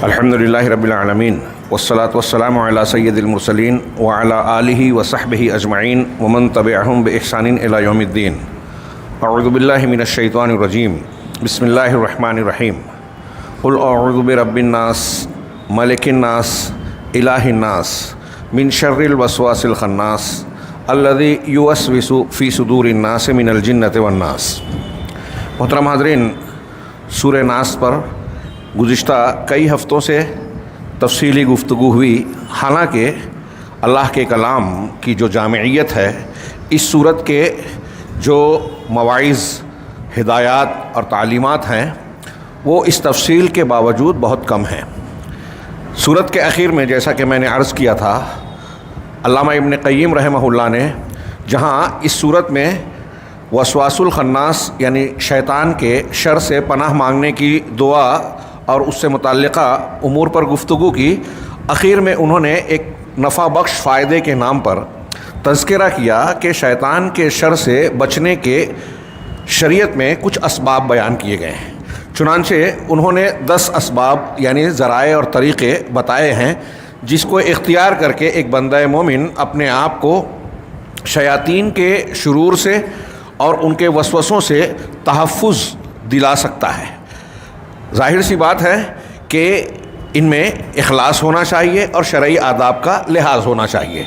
الحمدللہ رب العالمین والصلاة والسلام علی سید المرسلین وعلی آلہ وصحبہ اجمعین ومن تبعہم بإحسان الی یوم الدین۔ اعوذ باللہ من الشیطان الرجیم، بسم اللہ الرحمن الرحیم۔ قل اعوذ برب الناس ملک الناس الہ الناس من شر الوسواس الخناس الذی یوسوس فی صدور الناس من الجنۃ والناس۔ محترم حاضرین، سورہ ناس پر گزشتہ کئی ہفتوں سے تفصیلی گفتگو ہوئی، حالانکہ اللہ کے کلام کی جو جامعیت ہے، اس صورت کے جو مواعظ، ہدایات اور تعلیمات ہیں وہ اس تفصیل کے باوجود بہت کم ہیں۔ سورت کے اخیر میں جیسا کہ میں نے عرض کیا تھا، علامہ ابن قیم رحمہ اللہ نے جہاں اس صورت میں وسواس الخناس یعنی شیطان کے شر سے پناہ مانگنے کی دعا اور اس سے متعلقہ امور پر گفتگو کی، اخیر میں انہوں نے ایک نفع بخش فائدے کے نام پر تذکرہ کیا کہ شیطان کے شر سے بچنے کے شریعت میں کچھ اسباب بیان کیے گئے ہیں۔ چنانچہ انہوں نے 10 اسباب یعنی ذرائع اور طریقے بتائے ہیں جس کو اختیار کر کے ایک بندہ مومن اپنے آپ کو شیاطین کے شرور سے اور ان کے وسوسوں سے تحفظ دلا سکتا ہے۔ ظاہر سی بات ہے کہ ان میں اخلاص ہونا چاہیے اور شرعی آداب کا لحاظ ہونا چاہیے۔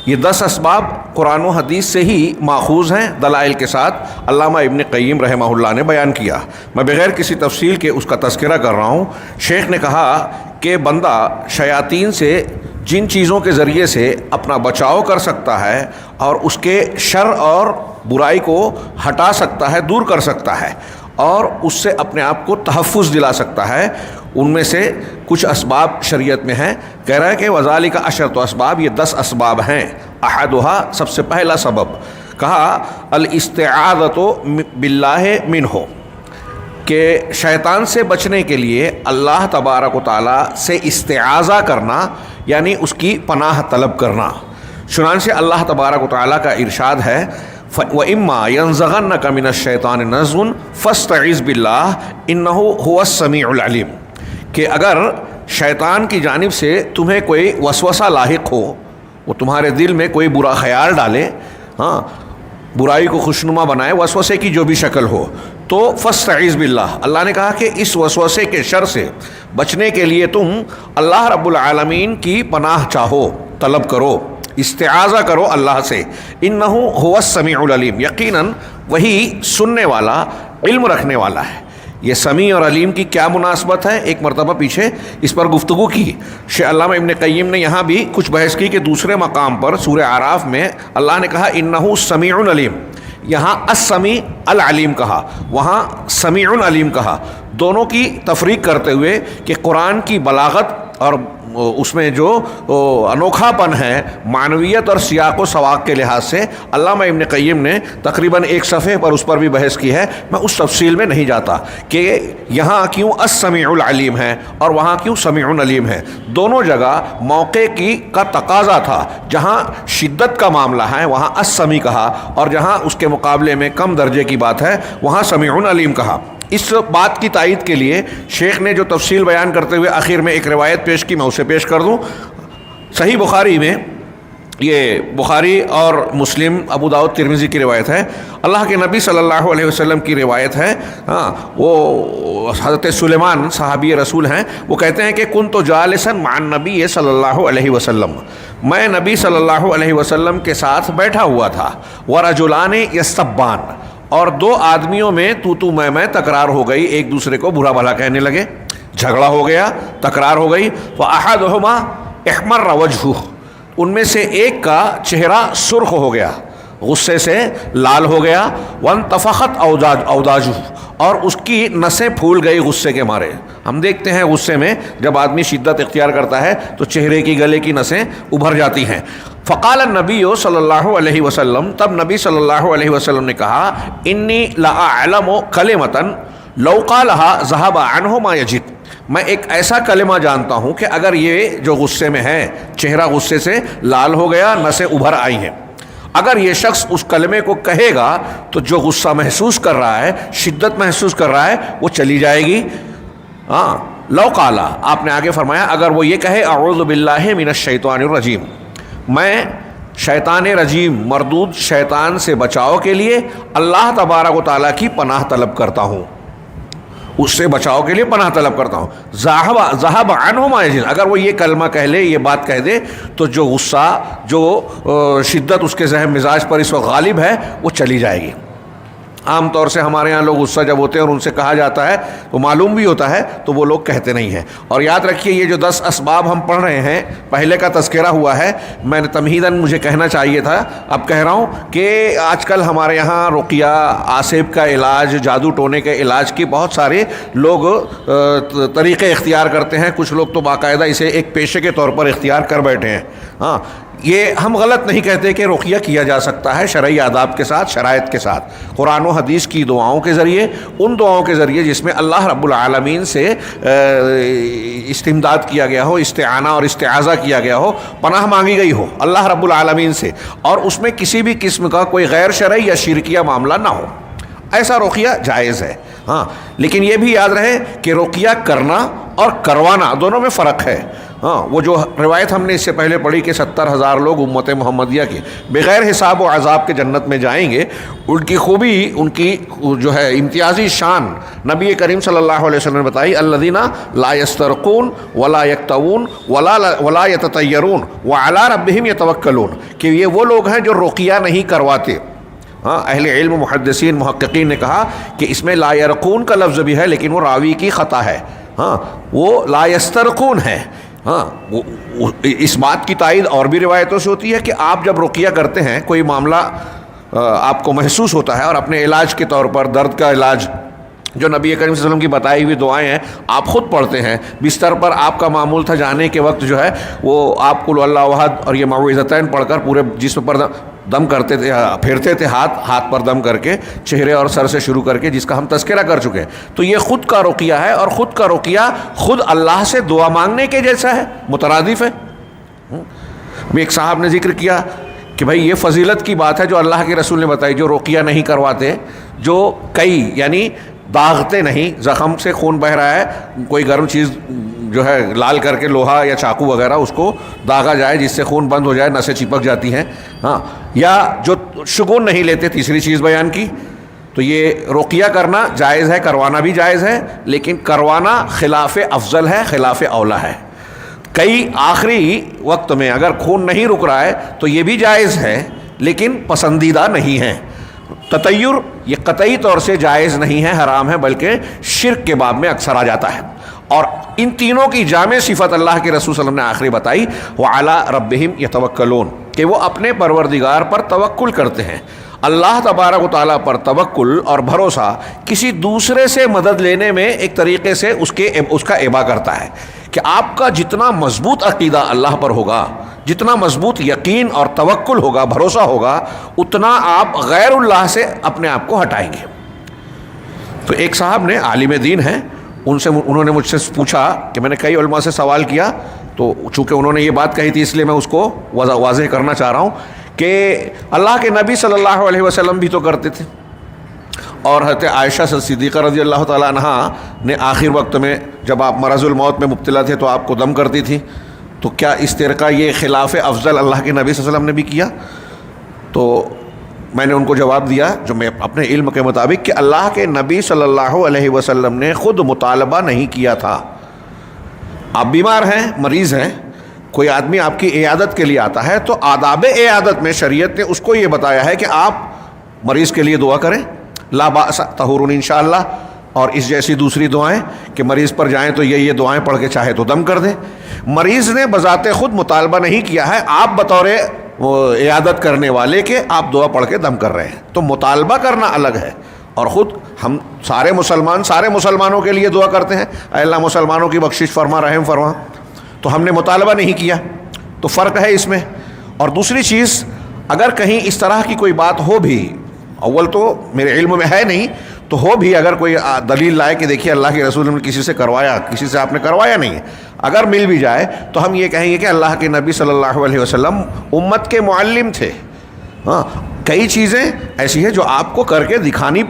یہ 10 اسباب قرآن و حدیث سے ہی ماخوذ ہیں، دلائل کے ساتھ علامہ ابن قیم رحمہ اللہ نے بیان کیا۔ میں بغیر کسی تفصیل کے اس کا تذکرہ کر رہا ہوں۔ شیخ نے کہا کہ بندہ شیاطین سے جن چیزوں کے ذریعے سے اپنا بچاؤ کر سکتا ہے اور اس کے شر اور برائی کو ہٹا سکتا ہے، دور کر سکتا ہے اور اس سے اپنے آپ کو تحفظ دلا سکتا ہے، ان میں سے کچھ اسباب شریعت میں ہیں۔ کہہ رہا ہے کہ وذالک عشرۃ اسباب، یہ 10 اسباب ہیں۔ احدھا، سب سے پہلا سبب کہا الاستعاذۃ باللہ منہ، کہ شیطان سے بچنے کے لیے اللہ تبارک و تعالیٰ سے استعاذہ کرنا یعنی اس کی پناہ طلب کرنا۔ چنانچہ اللہ تبارک و تعالیٰ کا ارشاد ہے وَإِمَّا يَنزَغَنَّكَ مِنَ الشَّيْطَانِ نَزْغٌ فَاسْتَعِذْ بِاللَّهِ إِنَّهُ هُوَ السَّمِيعُ الْعَلِيمُ، کہ اگر شیطان کی جانب سے تمہیں کوئی وسوسہ لاحق ہو، وہ تمہارے دل میں کوئی برا خیال ڈالے، برائی کو خوشنما بنائے، وسوسے کی جو بھی شکل ہو، تو فاستعذ باللہ، اللہ نے کہا کہ اس وسوسے کے شر سے بچنے کے لیے تم اللہ رب العالمین کی پناہ چاہو، طلب کرو، استعاذہ کرو اللہ سے۔ انہ هو السمیع العلیم، یقیناً وہی سننے والا، علم رکھنے والا ہے۔ یہ سمیع اور علیم کی کیا مناسبت ہے؟ ایک مرتبہ پیچھے اس پر گفتگو کی۔ علامہ ابن قیم نے یہاں بھی کچھ بحث کی کہ دوسرے مقام پر سورہ اعراف میں اللہ نے کہا انہ سمیع علیم، یہاں السمیع العلیم کہا، وہاں سمیع علیم کہا، دونوں کی تفریق کرتے ہوئے کہ قرآن کی بلاغت اور اس میں جو انوکھا پن ہے معنویت اور سیاق و سواق کے لحاظ سے، علامہ ابن قیم نے تقریباً 1 صفحے پر اس پر بھی بحث کی ہے۔ میں اس تفصیل میں نہیں جاتا کہ یہاں کیوں السمیع العلیم ہے اور وہاں کیوں سمیع علیم ہے۔ دونوں جگہ موقع کا تقاضا تھا، جہاں شدت کا معاملہ ہے وہاں السمیع کہا اور جہاں اس کے مقابلے میں کم درجے کی بات ہے وہاں سمیع علیم کہا۔ اس بات کی تائید کے لیے شیخ نے جو تفصیل بیان کرتے ہوئے آخر میں ایک روایت پیش کی، میں اسے پیش کر دوں۔ صحیح بخاری میں، یہ بخاری اور مسلم، ابو داؤد، ترمذی کی روایت ہے، اللہ کے نبی صلی اللہ علیہ وسلم کی روایت ہے۔ وہ حضرت سلیمان صحابی رسول ہیں، وہ کہتے ہیں کہ کنت جالسا مع النبی صلی اللہ علیہ وسلم، میں نبی صلی اللہ علیہ وسلم کے ساتھ بیٹھا ہوا تھا، ورجلان یستبان، اور 2 آدمیوں میں تو میں تکرار ہو گئی، ایک دوسرے کو برا بھلا کہنے لگے، جھگڑا ہو گیا، تکرار ہو گئی۔ فَأَحَدُهُمَا احمر وجهه، ان میں سے ایک کا چہرہ سرخ ہو گیا، غصے سے لال ہو گیا، وَانْتَفَخَتْ أَوْدَاجُهُ، اور اس کی نسیں پھول گئی غصے کے مارے۔ ہم دیکھتے ہیں غصے میں جب آدمی شدت اختیار کرتا ہے تو چہرے کی، گلے کی نسیں ابھر جاتی ہیں۔ فقال النبی صلی اللہ علیہ وسلم، تب نبی صلی اللہ علیہ وسلم نے کہا انی لأعلم کلمۃ لو قالها ذهب عنه ما یجد، میں ایک ایسا کلمہ جانتا ہوں کہ اگر یہ جو غصے میں ہے، چہرہ غصے سے لال ہو گیا، نسیں ابھر آئی ہیں، اگر یہ شخص اس کلمے کو کہے گا تو جو غصہ محسوس کر رہا ہے، شدت محسوس کر رہا ہے، وہ چلی جائے گی۔ لو قالا، آپ نے آگے فرمایا اگر وہ یہ کہے اعوذ باللہ من الشیطان الرجیم، میں شیطان رجیم مردود شیطان سے بچاؤ کے لیے اللہ تبارک و تعالیٰ کی پناہ طلب کرتا ہوں، اس سے بچاؤ کے لیے پناہ طلب کرتا ہوں. ذہب عنہ ما یجن، اگر وہ یہ کلمہ کہہ لے، یہ بات کہہ دے، تو جو غصہ، جو شدت اس کے ذہن مزاج پر اس وقت غالب ہے وہ چلی جائے گی. عام طور سے ہمارے ہاں لوگ غصہ جب ہوتے ہیں اور ان سے کہا جاتا ہے تو معلوم بھی ہوتا ہے تو وہ لوگ کہتے نہیں ہیں. اور یاد رکھیے یہ جو 10 اسباب ہم پڑھ رہے ہیں، پہلے کا تذکرہ ہوا ہے، میں نے تمہیداً مجھے کہنا چاہیے تھا، اب کہہ رہا ہوں کہ آج کل ہمارے یہاں رقیہ، آسیب کا علاج، جادو ٹونے کے علاج کی بہت سارے لوگ طریقے اختیار کرتے ہیں. کچھ لوگ تو باقاعدہ اسے ایک پیشے کے طور پر اختیار کر بیٹھے ہیں. ہاں، یہ ہم غلط نہیں کہتے کہ رقیہ کیا جا سکتا ہے شرعی آداب کے ساتھ، شرائط کے ساتھ، قرآن و حدیث کی دعاؤں کے ذریعے، ان دعاؤں کے ذریعے جس میں اللہ رب العالمین سے استمداد کیا گیا ہو، استعانہ اور استعاذہ کیا گیا ہو، پناہ مانگی گئی ہو اللہ رب العالمین سے، اور اس میں کسی بھی قسم کا کوئی غیر شرعی یا شرکیہ معاملہ نہ ہو، ایسا رقیہ جائز ہے. ہاں، لیکن یہ بھی یاد رہے کہ رقیہ کرنا اور کروانا دونوں میں فرق ہے. ہاں، وہ جو روایت ہم نے اس سے پہلے پڑھی کہ 70,000 لوگ امت محمدیہ کے بغیر حساب و عذاب کے جنت میں جائیں گے، ان کی خوبی، ان کی جو ہے امتیازی شان نبی کریم صلی اللہ علیہ وسلم نے بتائی، الذین لا یسترقون ولا یکتوون ولا یتطیرون وعلی ربہم یتوکلون، کہ یہ وہ لوگ ہیں جو رقیہ نہیں کرواتے. ہاں، اہل علم، محدثین، محققین نے کہا کہ اس میں لا یرقون کا لفظ بھی ہے لیکن وہ راوی کی خطا ہے. ہاں، وہ لا یسترقون ہے. ہاں، اس بات کی تائید اور بھی روایتوں سے ہوتی ہے کہ آپ جب رقیہ کرتے ہیں، کوئی معاملہ آپ کو محسوس ہوتا ہے اور اپنے علاج کے طور پر درد کا علاج جو نبی کریم صلی اللہ علیہ وسلم کی بتائی ہوئی دعائیں ہیں آپ خود پڑھتے ہیں، بستر پر آپ کا معمول تھا جانے کے وقت جو ہے وہ آپ قل اللہ احد اور یہ معوذتین پڑھ کر پورے جسم پر دم کرتے تھے، پھیرتے تھے، ہاتھ پر دم کر کے، چہرے اور سر سے شروع کر کے، جس کا ہم تذکرہ کر چکے ہیں. تو یہ خود کا رقیہ ہے، اور خود کا رقیہ خود اللہ سے دعا مانگنے کے جیسا ہے، مترادف ہے. ایک صاحب نے ذکر کیا کہ بھائی یہ فضیلت کی بات ہے جو اللہ کے رسول نے بتائی، جو رقیہ نہیں کرواتے، جو کئی یعنی داغتے نہیں، زخم سے خون بہہ رہا ہے، کوئی گرم چیز جو ہے لال کر کے لوہا یا چاقو وغیرہ اس کو داغا جائے جس سے خون بند ہو جائے، نسیں چپک جاتی ہیں. ہاں، یا جو شگون نہیں لیتے، تیسری چیز بیان کی، تو یہ رقیہ کرنا جائز ہے، کروانا بھی جائز ہے، لیکن کروانا خلاف افضل ہے، خلاف اولا ہے. کئی آخری وقت میں اگر خون نہیں رک رہا ہے تو یہ بھی جائز ہے لیکن پسندیدہ نہیں ہے. تطیر یہ قطعی طور سے جائز نہیں ہے، حرام ہے، بلکہ شرک کے باب میں اکثر آ جاتا ہے. اور ان تینوں کی جامع صفت اللہ کے رسول صلی اللہ علیہ وسلم نے آخری بتائی، وَعَلَىٰ رَبِّهِمْ يَتَوَكَّلُونَ، کہ وہ اپنے پروردگار پر توکل کرتے ہیں. اللہ تبارک و تعالیٰ پر توکل اور بھروسہ کسی دوسرے سے مدد لینے میں ایک طریقے سے اس کا ابا کرتا ہے کہ آپ کا جتنا مضبوط عقیدہ اللہ پر ہوگا، جتنا مضبوط یقین اور توکل ہوگا، بھروسہ ہوگا، اتنا آپ غیر اللہ سے اپنے آپ کو ہٹائیں گے. تو ایک صاحب نے، عالم دین ہیں، انہوں نے مجھ سے پوچھا کہ میں نے کئی علماء سے سوال کیا، تو چونکہ انہوں نے یہ بات کہی تھی اس لیے میں اس کو واضح کرنا چاہ رہا ہوں کہ اللہ کے نبی صلی اللہ علیہ وسلم بھی تو کرتے تھے، اور حضرت عائشہ صدیقہ رضی اللہ تعالیٰ عنہا نے آخر وقت میں جب آپ مرض الموت میں مبتلا تھے تو آپ کو دم کرتی تھی. تو کیا اس طریقہ یہ خلاف افضل اللہ کے نبی صلی اللہ علیہ وسلم نے بھی کیا؟ تو میں نے ان کو جواب دیا جو میں اپنے علم کے مطابق کہ اللہ کے نبی صلی اللہ علیہ وسلم نے خود مطالبہ نہیں کیا تھا. آپ بیمار ہیں، مریض ہیں، کوئی آدمی آپ کی عیادت کے لیے آتا ہے تو آداب عیادت میں شریعت نے اس کو یہ بتایا ہے کہ آپ مریض کے لیے دعا کریں، لا باس طہور انشاءاللہ، اور اس جیسی دوسری دعائیں کہ مریض پر جائیں تو یہ دعائیں پڑھ کے چاہے تو دم کر دیں. مریض نے بذات خود مطالبہ نہیں کیا ہے، آپ بطور عیادت کرنے والے کے آپ دعا پڑھ کے دم کر رہے ہیں. تو مطالبہ کرنا الگ ہے، اور خود ہم سارے مسلمانوں کے لیے دعا کرتے ہیں، اے اللہ مسلمانوں کی بخشش فرما، رحم فرما. تو ہم نے مطالبہ نہیں کیا، تو فرق ہے اس میں. اور دوسری چیز، اگر کہیں اس طرح کی کوئی بات ہو بھی، اول تو میرے علم میں ہے نہیں، تو ہو بھی اگر کوئی دلیل لائے کہ دیکھیے اللہ کے رسول نے کسی سے کروایا، کسی سے آپ نے کروایا نہیں ہے، اگر مل بھی جائے تو ہم یہ کہیں گے کہ اللہ کے نبی صلی اللہ علیہ وسلم امت کے معلم تھے. ہاں، کئی چیزیں ایسی ہیں جو آپ کو کر کے دکھانی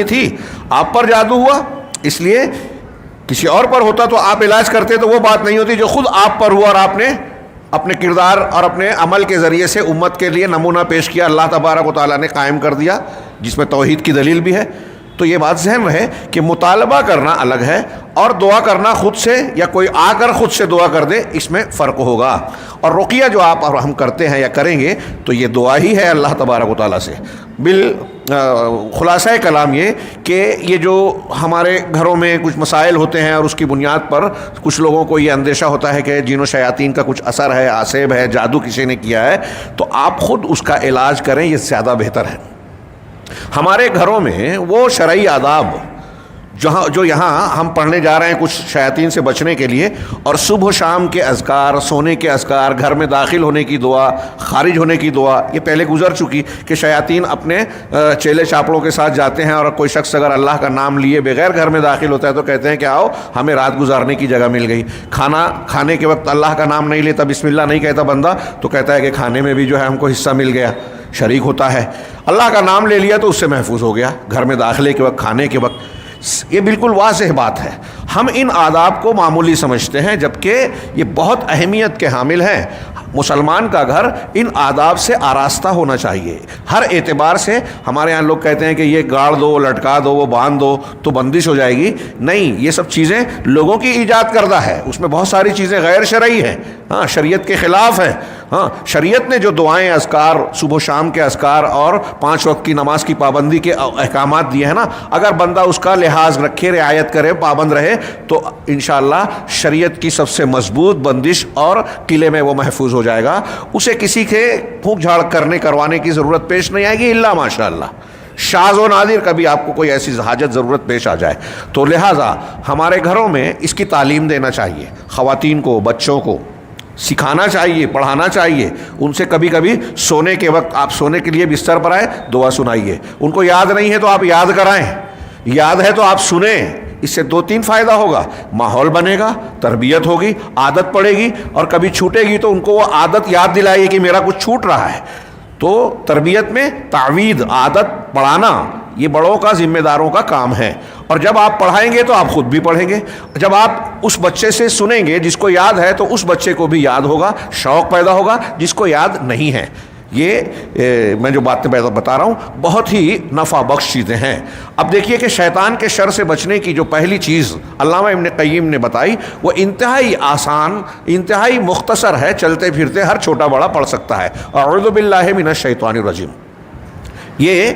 تھی، آپ پر جادو ہوا، اس لیے کسی اور پر ہوتا تو آپ علاج کرتے تو وہ بات نہیں ہوتی جو خود آپ پر ہوا اور آپ نے اپنے کردار اور اپنے عمل کے ذریعے سے امت کے لیے نمونہ پیش کیا، اللہ تبارک و تعالیٰ نے قائم کر دیا، جس میں توحید کی دلیل بھی ہے۔ تو یہ بات ذہن رہے کہ مطالبہ کرنا الگ ہے اور دعا کرنا خود سے یا کوئی آ کر خود سے دعا کر دے، اس میں فرق ہوگا۔ اور رقیہ جو آپ اور ہم کرتے ہیں یا کریں گے تو یہ دعا ہی ہے اللہ تبارک و تعالیٰ سے۔ خلاصہ کلام یہ کہ یہ جو ہمارے گھروں میں کچھ مسائل ہوتے ہیں اور اس کی بنیاد پر کچھ لوگوں کو یہ اندیشہ ہوتا ہے کہ جن و شیاطین کا کچھ اثر ہے، آسیب ہے، جادو کسی نے کیا ہے، تو آپ خود اس کا علاج کریں، یہ زیادہ بہتر ہے۔ ہمارے گھروں میں وہ شرعی آداب جو یہاں ہم پڑھنے جا رہے ہیں کچھ شیاطین سے بچنے کے لیے، اور صبح و شام کے اذکار، سونے کے اذکار، گھر میں داخل ہونے کی دعا، خارج ہونے کی دعا، یہ پہلے گزر چکی کہ شیاطین اپنے چیلے چاپڑوں کے ساتھ جاتے ہیں، اور کوئی شخص اگر اللہ کا نام لیے بغیر گھر میں داخل ہوتا ہے تو کہتے ہیں کہ آؤ ہمیں رات گزارنے کی جگہ مل گئی۔ کھانا کھانے کے وقت اللہ کا نام نہیں لیتا، بسم اللہ نہیں کہتا بندہ، تو کہتا ہے کہ کھانے میں بھی جو ہے ہم کو حصہ مل گیا، شریک ہوتا ہے۔ اللہ کا نام لے لیا تو اس سے محفوظ ہو گیا، گھر میں داخلے کے وقت، کھانے کے وقت۔ یہ بالکل واضح بات ہے۔ ہم ان آداب کو معمولی سمجھتے ہیں جبکہ یہ بہت اہمیت کے حامل ہیں۔ مسلمان کا گھر ان آداب سے آراستہ ہونا چاہیے ہر اعتبار سے۔ ہمارے یہاں لوگ کہتے ہیں کہ یہ گاڑ دو، لٹکا دو، وہ باندھ دو تو بندش ہو جائے گی۔ نہیں، یہ سب چیزیں لوگوں کی ایجاد کردہ ہے، اس میں بہت ساری چیزیں غیر شرعی ہیں، ہاں شریعت کے خلاف ہیں۔ ہاں شریعت نے جو دعائیں، اذکار، صبح و شام کے اذکار اور 5 وقت کی نماز کی پابندی کے احکامات دیے ہیں نا، اگر بندہ اس کا لحاظ رکھے، رعایت کرے، پابند رہے تو انشاءاللہ شریعت کی سب سے مضبوط بندش اور قلعے میں وہ محفوظ ہو جائے گا۔ اسے کسی کے پھونک جھاڑ کروانے کی ضرورت پیش نہیں آئے گی، الا ماشاءاللہ شاذ و نادر کبھی آپ کو کوئی ایسی حاجت ضرورت پیش آ جائے۔ تو لہٰذا ہمارے گھروں میں اس کی تعلیم دینا چاہیے، خواتین کو، بچوں کو سکھانا چاہیے، پڑھانا چاہیے۔ ان سے کبھی کبھی سونے کے وقت آپ سونے کے لیے بستر پر آئے، دعا سنائیے۔ ان کو یاد نہیں ہے تو آپ یاد کرائیں، یاد ہے تو آپ سنیں۔ اس سے 2-3 فائدہ ہوگا، ماحول بنے گا، تربیت ہوگی، عادت پڑے گی، اور کبھی چھوٹے گی تو ان کو وہ عادت یاد دلائے کہ میرا کچھ چھوٹ رہا ہے۔ تو تربیت میں تعوید، عادت پڑھانا، یہ بڑوں کا، ذمہ داروں کا کام ہے۔ اور جب آپ پڑھائیں گے تو آپ خود بھی پڑھیں گے۔ جب آپ اس بچے سے سنیں گے جس کو یاد ہے تو اس بچے کو بھی یاد ہوگا، شوق پیدا ہوگا، جس کو یاد نہیں ہے۔ یہ میں جو باتیں بتا رہا ہوں بہت ہی نفع بخش چیزیں ہیں۔ اب دیکھیے کہ شیطان کے شر سے بچنے کی جو پہلی چیز علامہ ابن قیم نے بتائی وہ انتہائی آسان، انتہائی مختصر ہے، چلتے پھرتے ہر چھوٹا بڑا پڑھ سکتا ہے۔ اعوذ باللہ من الشیطان الرجیم، یہ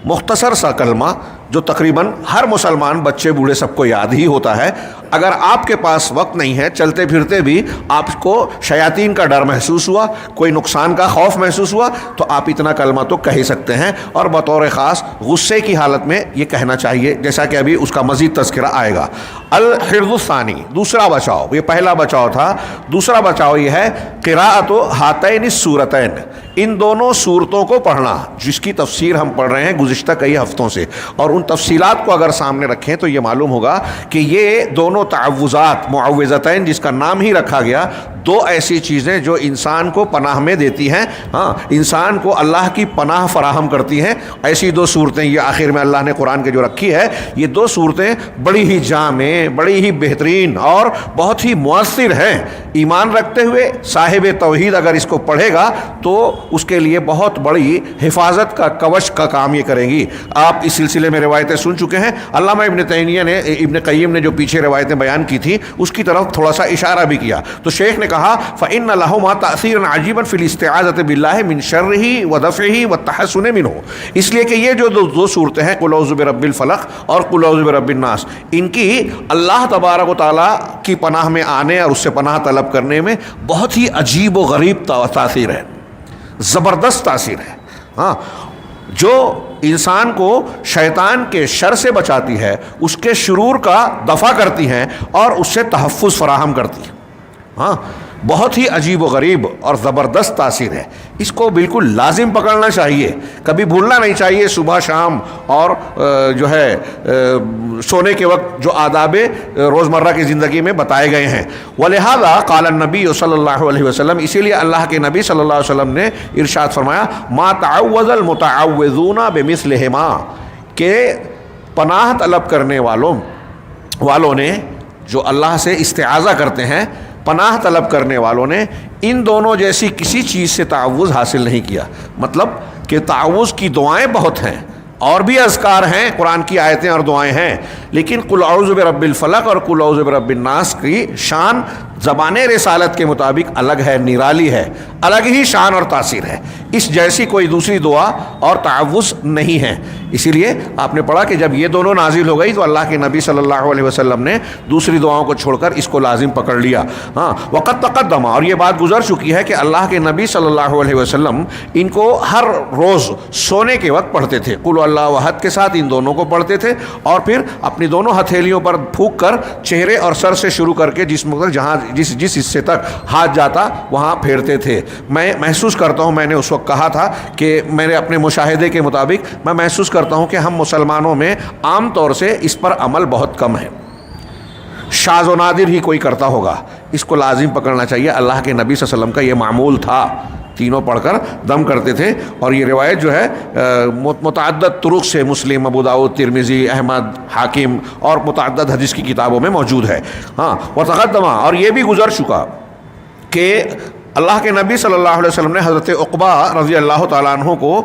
مختصر سا کلمہ جو تقریباً ہر مسلمان، بچے بوڑھے سب کو یاد ہی ہوتا ہے۔ اگر آپ کے پاس وقت نہیں ہے، چلتے پھرتے بھی آپ کو شیاطین کا ڈر محسوس ہوا، کوئی نقصان کا خوف محسوس ہوا، تو آپ اتنا کلمہ تو کہہ سکتے ہیں، اور بطور خاص غصے کی حالت میں یہ کہنا چاہیے، جیسا کہ ابھی اس کا مزید تذکرہ آئے گا۔ الحرز الثانی، دوسرا بچاؤ، یہ پہلا بچاؤ تھا، دوسرا بچاؤ یہ ہے قراءۃ ہاتین السورتین، ان دونوں صورتوں کو پڑھنا، جس کی تفسیر ہم پڑھ رہے ہیں گزشتہ کئی ہفتوں سے، اور ان تفصیلات کو اگر سامنے رکھیں تو یہ معلوم ہوگا کہ یہ دونوں تعوذات، معوذتین جس کا نام ہی رکھا گیا، 2 ایسی چیزیں جو انسان کو پناہ میں دیتی ہیں، ہاں انسان کو اللہ کی پناہ فراہم کرتی ہیں۔ ایسی 2 صورتیں یہ آخر میں اللہ نے قرآن کے جو رکھی ہے، یہ 2 صورتیں بڑی ہی جامع، بڑی ہی بہترین اور بہت ہی مؤثر ہیں۔ ایمان رکھتے ہوئے صاحب توحید اگر اس کو پڑھے گا تو اس کے لیے بہت بڑی حفاظت کا کوش کا کام یہ کریں گی۔ آپ اس سلسلے میں روایتیں سن چکے ہیں، علامہ ابن قیم نے جو پیچھے روایتیں بیان کی تھی اس کی طرف تھوڑا سا اشارہ بھی کیا۔ تو شیخ نے کہا فَإِنَّ لَهُمَا تَأْثِيرًا عَجِيبًا فِي الِاسْتِعَاذَةِ بِاللَّهِ مِنْ شَرِّهِ وَدَفْعِهِ وَالتَّحَسُّنِ مِنْهُ، اس لیے کہ یہ جو 2 صورتیں ہیں، قُلْ أَعُوذُ بِرَبِّ الْفَلَقِ اور قُلْ أَعُوذُ بِرَبِّ النَّاسِ، ان کی اللہ تبارک و تعالیٰ کی پناہ میں آنے اور اس سے پناہ طلب کرنے میں بہت ہی عجیب و غریب تاثیر ہے، زبردست تاثیر ہے۔ ہاں جو انسان کو شیطان کے شر سے بچاتی ہے، اس کے شرور کا دفع کرتی ہیں اور اس سے تحفظ فراہم کرتی ہے۔ ہاں بہت ہی عجیب و غریب اور زبردست تاثیر ہے، اس کو بالکل لازم پکڑنا چاہیے، کبھی بھولنا نہیں چاہیے۔ صبح شام اور جو ہے سونے کے وقت جو آداب روزمرہ کی زندگی میں بتائے گئے ہیں۔ ولہذا قال النبی صلی اللہ علیہ وسلم، اسی لیے اللہ کے نبی صلی اللہ علیہ وسلم نے ارشاد فرمایا ما تعوذ المتعوذون بمثلہما، کہ پناہ طلب کرنے والوں نے جو اللہ سے استعاذہ کرتے ہیں، پناہ طلب کرنے والوں نے ان دونوں جیسی کسی چیز سے تعوذ حاصل نہیں کیا۔ مطلب کہ تعوذ کی دعائیں بہت ہیں، اور بھی اذکار ہیں، قرآن کی آیتیں اور دعائیں ہیں، لیکن قل اعوذ برب الفلق اور قل اعوذ برب الناس کی شان زبان رسالت کے مطابق الگ ہے، نرالی ہے، الگ ہی شان اور تاثیر ہے۔ اس جیسی کوئی دوسری دعا اور تعوذ نہیں ہے۔ اسی لیے آپ نے پڑھا کہ جب یہ دونوں نازل ہو گئی تو اللہ کے نبی صلی اللہ علیہ وسلم نے دوسری دعاؤں کو چھوڑ کر اس کو لازم پکڑ لیا۔ ہاں، وقت تقدم، اور یہ بات گزر چکی ہے کہ اللہ کے نبی صلی اللہ علیہ وسلم ان کو ہر روز سونے کے وقت پڑھتے تھے، قل اللہ احد کے ساتھ ان دونوں کو پڑھتے تھے، اور پھر اپنی دونوں ہتھیلیوں پر پھونک کر چہرے اور سر سے شروع کر کے جسم پر جہاں جس حصے تک ہاتھ جاتا وہاں پھیرتے تھے۔ میں محسوس کرتا ہوں، میں نے اس وقت کہا تھا کہ میں نے اپنے مشاہدے کے مطابق میں محسوس کرتا ہوں کہ ہم مسلمانوں میں عام طور سے اس پر عمل بہت کم ہے، شاذ و نادر ہی کوئی کرتا ہوگا۔ اس کو لازم پکڑنا چاہیے۔ اللہ کے نبی صلی اللہ علیہ وسلم کا یہ معمول تھا، تینوں پڑھ کر دم کرتے تھے، اور یہ روایت جو ہے متعدد طرق سے مسلم، ابو داؤد، ترمذی، احمد، حاکم اور متعدد حدیث کی کتابوں میں موجود ہے۔ ہاں، وتقدم، اور یہ بھی گزر چکا کہ اللہ کے نبی صلی اللہ علیہ وسلم نے حضرت عقبہ رضی اللہ تعالیٰ عنہ کو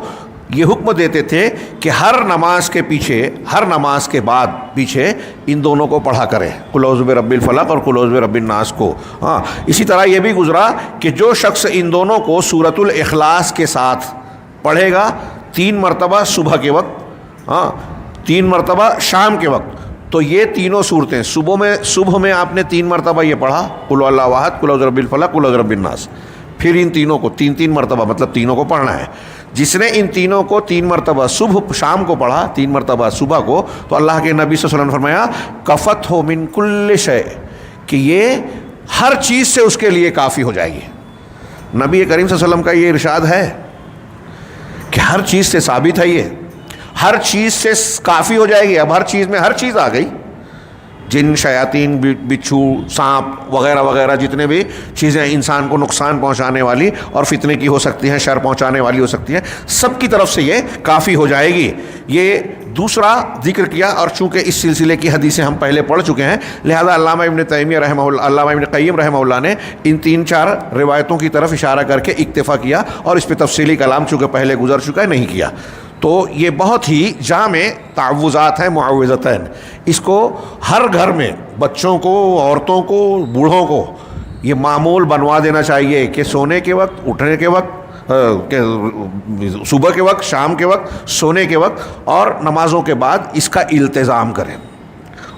یہ حکم دیتے تھے کہ ہر نماز کے پیچھے، ہر نماز کے بعد پیچھے ان دونوں کو پڑھا کریں، قل اعوذ برب الفلق اور قل اعوذ برب الناس کو۔ ہاں، اسی طرح یہ بھی گزرا کہ جو شخص ان دونوں کو سورۃ الاخلاص کے ساتھ پڑھے گا 3 مرتبہ صبح کے وقت، ہاں 3 مرتبہ شام کے وقت، تو یہ تینوں صورتیں صبح میں آپ نے 3 مرتبہ یہ پڑھا، قل اللہ احد، قل اعوذ برب الفلق، قل اعوذ برب الناس، پھر ان تینوں کو 3 مرتبہ، مطلب تینوں کو پڑھنا ہے۔ جس نے ان تینوں کو 3 مرتبہ صبح شام کو پڑھا، 3 مرتبہ صبح کو، تو اللہ کے نبی صلی اللہ علیہ وسلم نے فرمایا کفت ہو من کل شے، کہ یہ ہر چیز سے اس کے لیے کافی ہو جائے گی۔ نبی کریم صلی اللہ علیہ وسلم کا یہ ارشاد ہے کہ ہر چیز سے ثابت ہے، یہ ہر چیز سے کافی ہو جائے گی۔ اب ہر چیز میں ہر چیز آ گئی، جن، شیاطین، بچھو، سانپ وغیرہ وغیرہ، جتنے بھی چیزیں انسان کو نقصان پہنچانے والی اور فتنے کی ہو سکتی ہیں، شر پہنچانے والی ہو سکتی ہیں، سب کی طرف سے یہ کافی ہو جائے گی۔ یہ دوسرا ذکر کیا، اور چونکہ اس سلسلے کی حدیثیں ہم پہلے پڑھ چکے ہیں، لہذا علامہ ابن تیمیہ رحمہ اللہ، علامہ ابن قیم رحمہ اللہ نے ان 3-4 روایتوں کی طرف اشارہ کر کے اکتفا کیا، اور اس پہ تفصیلی کلام چونکہ پہلے گزر چکا ہے نہیں کیا۔ تو یہ بہت ہی جامع تعوذات ہیں، معوذتین۔ اس کو ہر گھر میں بچوں کو، عورتوں کو، بوڑھوں کو یہ معمول بنوا دینا چاہیے کہ سونے کے وقت، اٹھنے کے وقت، صبح کے وقت، شام کے وقت، سونے کے وقت اور نمازوں کے بعد اس کا التزام کریں،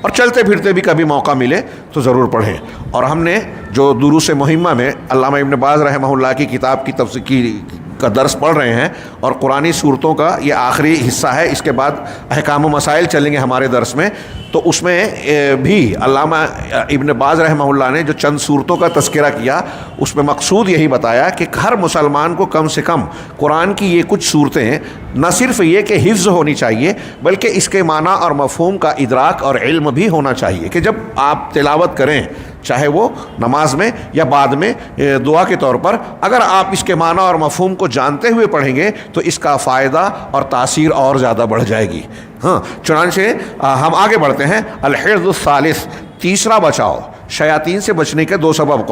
اور چلتے پھرتے بھی کبھی موقع ملے تو ضرور پڑھیں۔ اور ہم نے جو دروس مہمہ میں علامہ ابن باز رحمہ اللہ کی کتاب کی تفسیر کا درس پڑھ رہے ہیں، اور قرآنی صورتوں کا یہ آخری حصہ ہے، اس کے بعد احکام و مسائل چلیں گے ہمارے درس میں، تو اس میں بھی علامہ ابن باز رحمہ اللہ نے جو چند صورتوں کا تذکرہ کیا، اس میں مقصود یہی بتایا کہ ہر مسلمان کو کم سے کم قرآن کی یہ کچھ صورتیں نہ صرف یہ کہ حفظ ہونی چاہیے، بلکہ اس کے معنی اور مفہوم کا ادراک اور علم بھی ہونا چاہیے، کہ جب آپ تلاوت کریں، چاہے وہ نماز میں یا بعد میں دعا کے طور پر، اگر آپ اس کے معنی اور مفہوم کو جانتے ہوئے پڑھیں گے تو اس کا فائدہ اور تاثیر اور زیادہ بڑھ جائے گی۔ ہاں، چنانچہ ہم آگے بڑھتے ہیں۔ الحرز الثالث، تیسرا بچاؤ، شیاطین سے بچنے کے 2 سبب،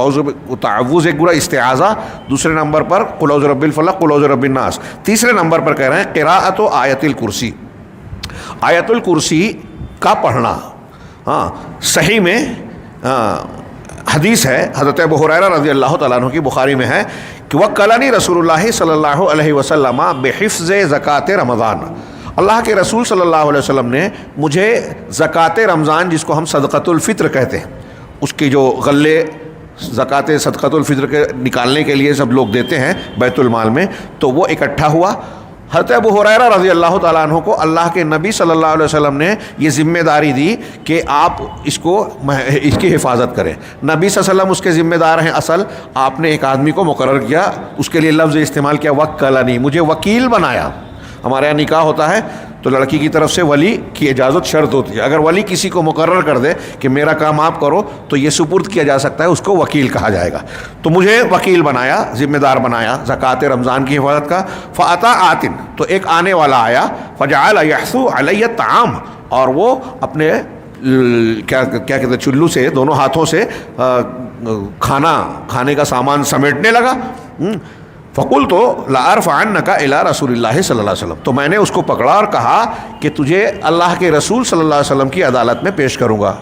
تعوذ ایک گرا استعاذہ، دوسرے نمبر پر قل اعوذ برب الفلق، قل اعوذ برب الناس، تیسرے نمبر پر کہہ رہے ہیں قراءۃ آیت الکرسی، آیت الکرسی کا پڑھنا۔ ہاں، صحیح میں حدیث ہے، حضرت ابو ہریرہ رضی اللہ تعالیٰ عنہ کی بخاری میں ہے کہ وکلنی رسول اللہ صلی اللہ علیہ وسلم بحفظ زکوٰۃ رمضان، اللہ کے رسول صلی اللہ علیہ وسلم نے مجھے زکوٰۃ رمضان، جس کو ہم صدقۃ الفطر کہتے ہیں، اس کی جو غلے زکوٰۃ صدقۃ الفطر کے نکالنے کے لیے سب لوگ دیتے ہیں بیت المال میں، تو وہ اکٹھا ہوا۔ حضرت ابو ہریرہ رضی اللہ تعالیٰ عنہ کو اللہ کے نبی صلی اللہ علیہ وسلم نے یہ ذمہ داری دی کہ آپ اس کی حفاظت کریں۔ نبی صلی اللہ علیہ وسلم اس کے ذمہ دار ہیں اصل، آپ نے ایک آدمی کو مقرر کیا، اس کے لیے لفظ استعمال کیا وکلنی، مجھے وکیل بنایا۔ ہمارے یہاں نکاح ہوتا ہے تو لڑکی کی طرف سے ولی کی اجازت شرط ہوتی ہے، اگر ولی کسی کو مقرر کر دے کہ میرا کام آپ کرو تو یہ سپرد کیا جا سکتا ہے، اس کو وکیل کہا جائے گا۔ تو مجھے وکیل بنایا، ذمہ دار بنایا زکوٰۃ رمضان کی حفاظت کا۔ فاتا آتن، تو ایک آنے والا آیا، فجعل یحثو علی الطعام، اور وہ اپنے کیا کہتے ہیں چلو سے دونوں ہاتھوں سے کھانے کا سامان سمیٹنے لگا. فقلت لأرفعنک الی رسول اللہ صلی اللہ علیہ وسلم, تو میں نے اس کو پکڑا اور کہا کہ تجھے اللہ کے رسول صلی اللہ علیہ وسلم کی عدالت میں پیش کروں گا,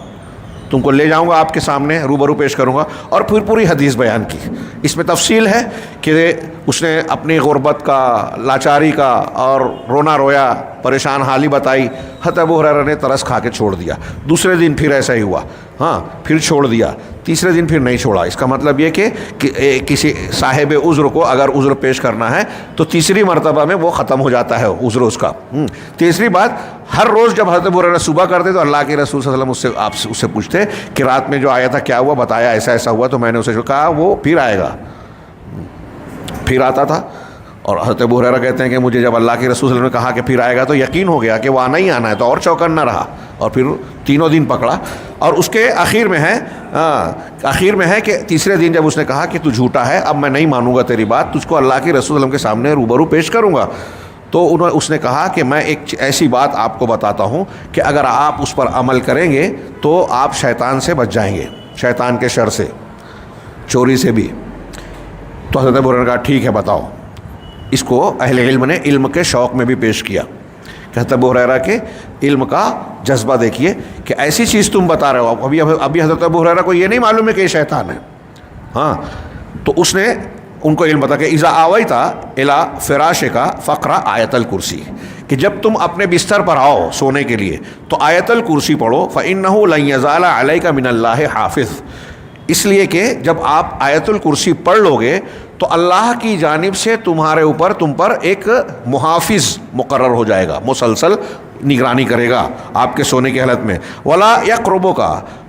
تم کو لے جاؤں گا آپ کے سامنے روبرو پیش کروں گا. اور پھر پوری حدیث بیان کی. اس میں تفصیل ہے کہ اس نے اپنی غربت کا, لاچاری کا اور رونا رویا, پریشان حالی بتائی. حضرت ابو ہریرہ نے ترس کھا کے چھوڑ دیا. دوسرے دن پھر ایسا ہی ہوا, ہاں پھر چھوڑ دیا. تیسرے دن پھر نہیں چھوڑا. اس کا مطلب یہ کہ کسی صاحب عذر کو اگر عذر پیش کرنا ہے تو تیسری مرتبہ میں وہ ختم ہو جاتا ہے عذر اس کا. تیسری بات, ہر روز جب حضرت ابو ہریرہ صبح کرتے تو اللہ کے رسول صلی اللہ علیہ وسلم اس سے پوچھتے کہ رات میں جو آیا تھا کیا ہوا, بتایا ایسا ایسا ہوا. تو میں نے اسے جو کہا وہ پھر آئے گا, پھر آتا تھا. اور حضرت ابو ہریرہ کہتے ہیں کہ مجھے جب اللہ کے رسول صلی اللہ علیہ وسلم نے کہا کہ پھر آئے گا تو یقین ہو گیا کہ وہ آنا ہی آنا ہے, تو اور چوکن نہ رہا. اور پھر تینوں دن پکڑا. اور اس کے آخر میں ہے کہ تیسرے دن جب اس نے کہا کہ تو جھوٹا ہے, اب میں نہیں مانوں گا تیری بات, تجھ کو اللہ کے رسول صلی اللہ علیہ وسلم کے سامنے روبرو پیش کروں گا. تو اس نے کہا کہ میں ایک ایسی بات آپ کو بتاتا ہوں کہ اگر آپ اس پر عمل کریں گے تو آپ شیطان سے بچ جائیں گے, شیطان کے شر سے, چوری سے بھی. تو حضرت ابو ہریرہ نے کہا ٹھیک ہے بتاؤ. اس کو اہل علم نے علم کے شوق میں بھی پیش کیا کہ حضرت ابو ہریرہ کے علم کا جذبہ دیکھیے کہ ایسی چیز تم بتا رہے ہو. ابھی حضرت ابو ہریرہ کو یہ نہیں معلوم ہے کہ یہ شیطان ہے. ہاں تو اس نے ان کو علم بتا کہ اذا آویت الی فراشک فقرأ آیت الکرسی, کہ جب تم اپنے بستر پر آؤ سونے کے لیے تو آیت الکرسی پڑھو. فإنہ لن یزال علیک من اللہ حافظ, اس لیے کہ جب آپ آیت الکرسی پڑھ لو گے تو اللہ کی جانب سے تم پر ایک محافظ مقرر ہو جائے گا, مسلسل نگرانی کرے گا آپ کے سونے کی حالت میں. ولا یقربک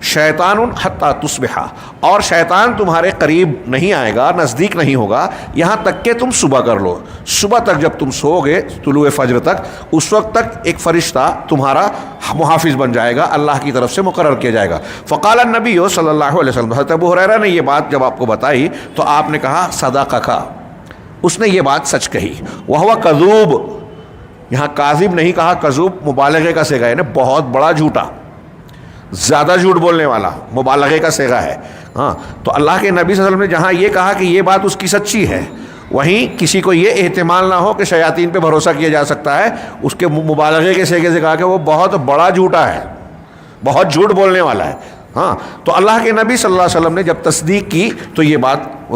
شیطان حتی تصبح, اور شیطان تمہارے قریب نہیں آئے گا, نزدیک نہیں ہوگا یہاں تک کہ تم صبح کر لو. صبح تک جب تم سو گے طلوع فجر تک, اس وقت تک ایک فرشتہ تمہارا محافظ بن جائے گا, اللہ کی طرف سے مقرر کیا جائے گا. فقال النبی صلی اللہ علیہ وسلم, حضرت ابو ہریرہ نے یہ بات جب آپ کو بتائی تو آپ نے کہا صدقک, اس نے یہ بات سچ کہی. وہو کذوب, یہاں کاذب نہیں کہا, کذوب مبالغے کا صیغہ ہے, یعنی بہت بڑا جھوٹا, زیادہ جھوٹ بولنے والا, مبالغے کا صیغہ ہے. ہاں تو اللہ کے نبی صلی اللہ علیہ وسلم نے جہاں یہ کہا کہ یہ بات اس کی سچی ہے, وہیں کسی کو یہ احتمال نہ ہو کہ شیاطین پہ بھروسہ کیا جا سکتا ہے, اس کے مبالغے کے صیغے سے کہا کہ وہ بہت بڑا جھوٹا ہے, بہت جھوٹ بولنے والا ہے. ہاں تو اللہ کے نبی صلی اللہ علیہ وسلم نے جب تصدیق کی تو یہ بات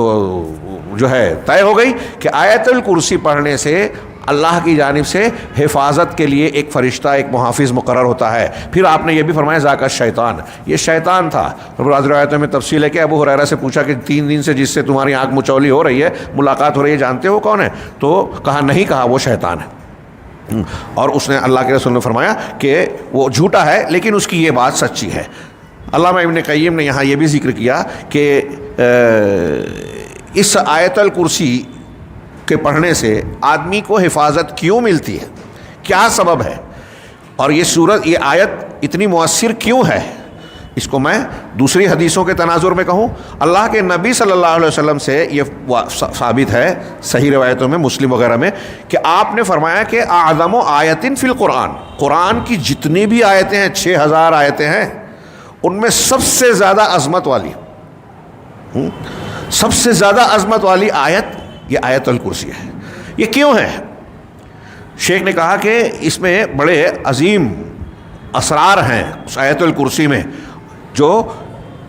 جو ہے طے ہو گئی کہ آیت الکرسی پڑھنے سے اللہ کی جانب سے حفاظت کے لیے ایک فرشتہ, ایک محافظ مقرر ہوتا ہے. پھر آپ نے یہ بھی فرمایا ذاک الشیطان, یہ شیطان تھا. بعض روایتوں میں تفصیل ہے کہ ابو ہریرہ سے پوچھا کہ 3 دن سے جس سے تمہاری آنکھ مچولی ہو رہی ہے, ملاقات ہو رہی ہے, جانتے ہو کون ہے؟ تو کہا نہیں, کہا وہ شیطان ہے. اور اس نے اللہ کے رسول نے فرمایا کہ وہ جھوٹا ہے لیکن اس کی یہ بات سچی ہے. علامہ ابن قیم نے یہاں یہ بھی ذکر کیا کہ اس آیت الکرسی کے پڑھنے سے آدمی کو حفاظت کیوں ملتی ہے, کیا سبب ہے, اور یہ سورت, یہ آیت اتنی مؤثر کیوں ہے. اس کو میں دوسری حدیثوں کے تناظر میں کہوں. اللہ کے نبی صلی اللہ علیہ وسلم سے یہ ثابت ہے صحیح روایتوں میں, مسلم وغیرہ میں, کہ آپ نے فرمایا کہ اعظم آیت فی القرآن, قرآن کی جتنی بھی آیتیں ہیں, 6000 آیتیں ہیں, ان میں سب سے زیادہ عظمت والی, سب سے زیادہ عظمت والی آیت یہ آیت الکرسی ہے. یہ کیوں ہے؟ شیخ نے کہا کہ اس میں بڑے عظیم اسرار ہیں اس آیت الکرسی میں, جو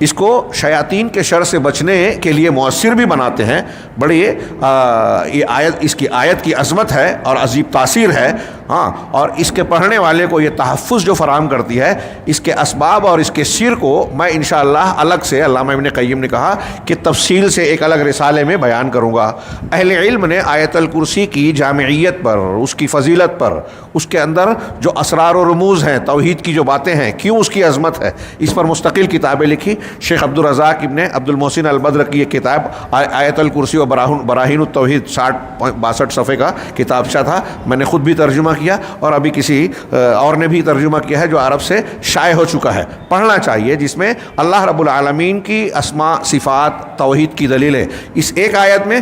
اس کو شیاطین کے شر سے بچنے کے لیے مؤثر بھی بناتے ہیں. بڑی یہ آیت, اس کی آیت کی عظمت ہے اور عجیب تاثیر ہے. ہاں اور اس کے پڑھنے والے کو یہ تحفظ جو فراہم کرتی ہے, اس کے اسباب اور اس کے سر کو میں انشاءاللہ الگ سے, علامہ ابن قیم نے کہا کہ تفصیل سے ایک الگ رسالے میں بیان کروں گا. اہل علم نے آیت الکرسی کی جامعیت پر, اس کی فضیلت پر, اس کے اندر جو اسرار و رموز ہیں, توحید کی جو باتیں ہیں, کیوں اس کی عظمت ہے, اس پر مستقل کتابیں لکھی. شیخ عبد الرزاق ابن عبد المحسن البدر کی یہ کتاب آیت الکرسی و براہین التوحید 60-62 صفحے کا کتابچہ تھا, میں نے خود بھی ترجمہ کیا اور ابھی کسی اور نے بھی ترجمہ کیا ہے جو عرب سے شائع ہو چکا ہے. پڑھنا چاہیے, جس میں اللہ رب العالمین کی اسماء صفات توحید کی دلیلیں. اس ایک آیت میں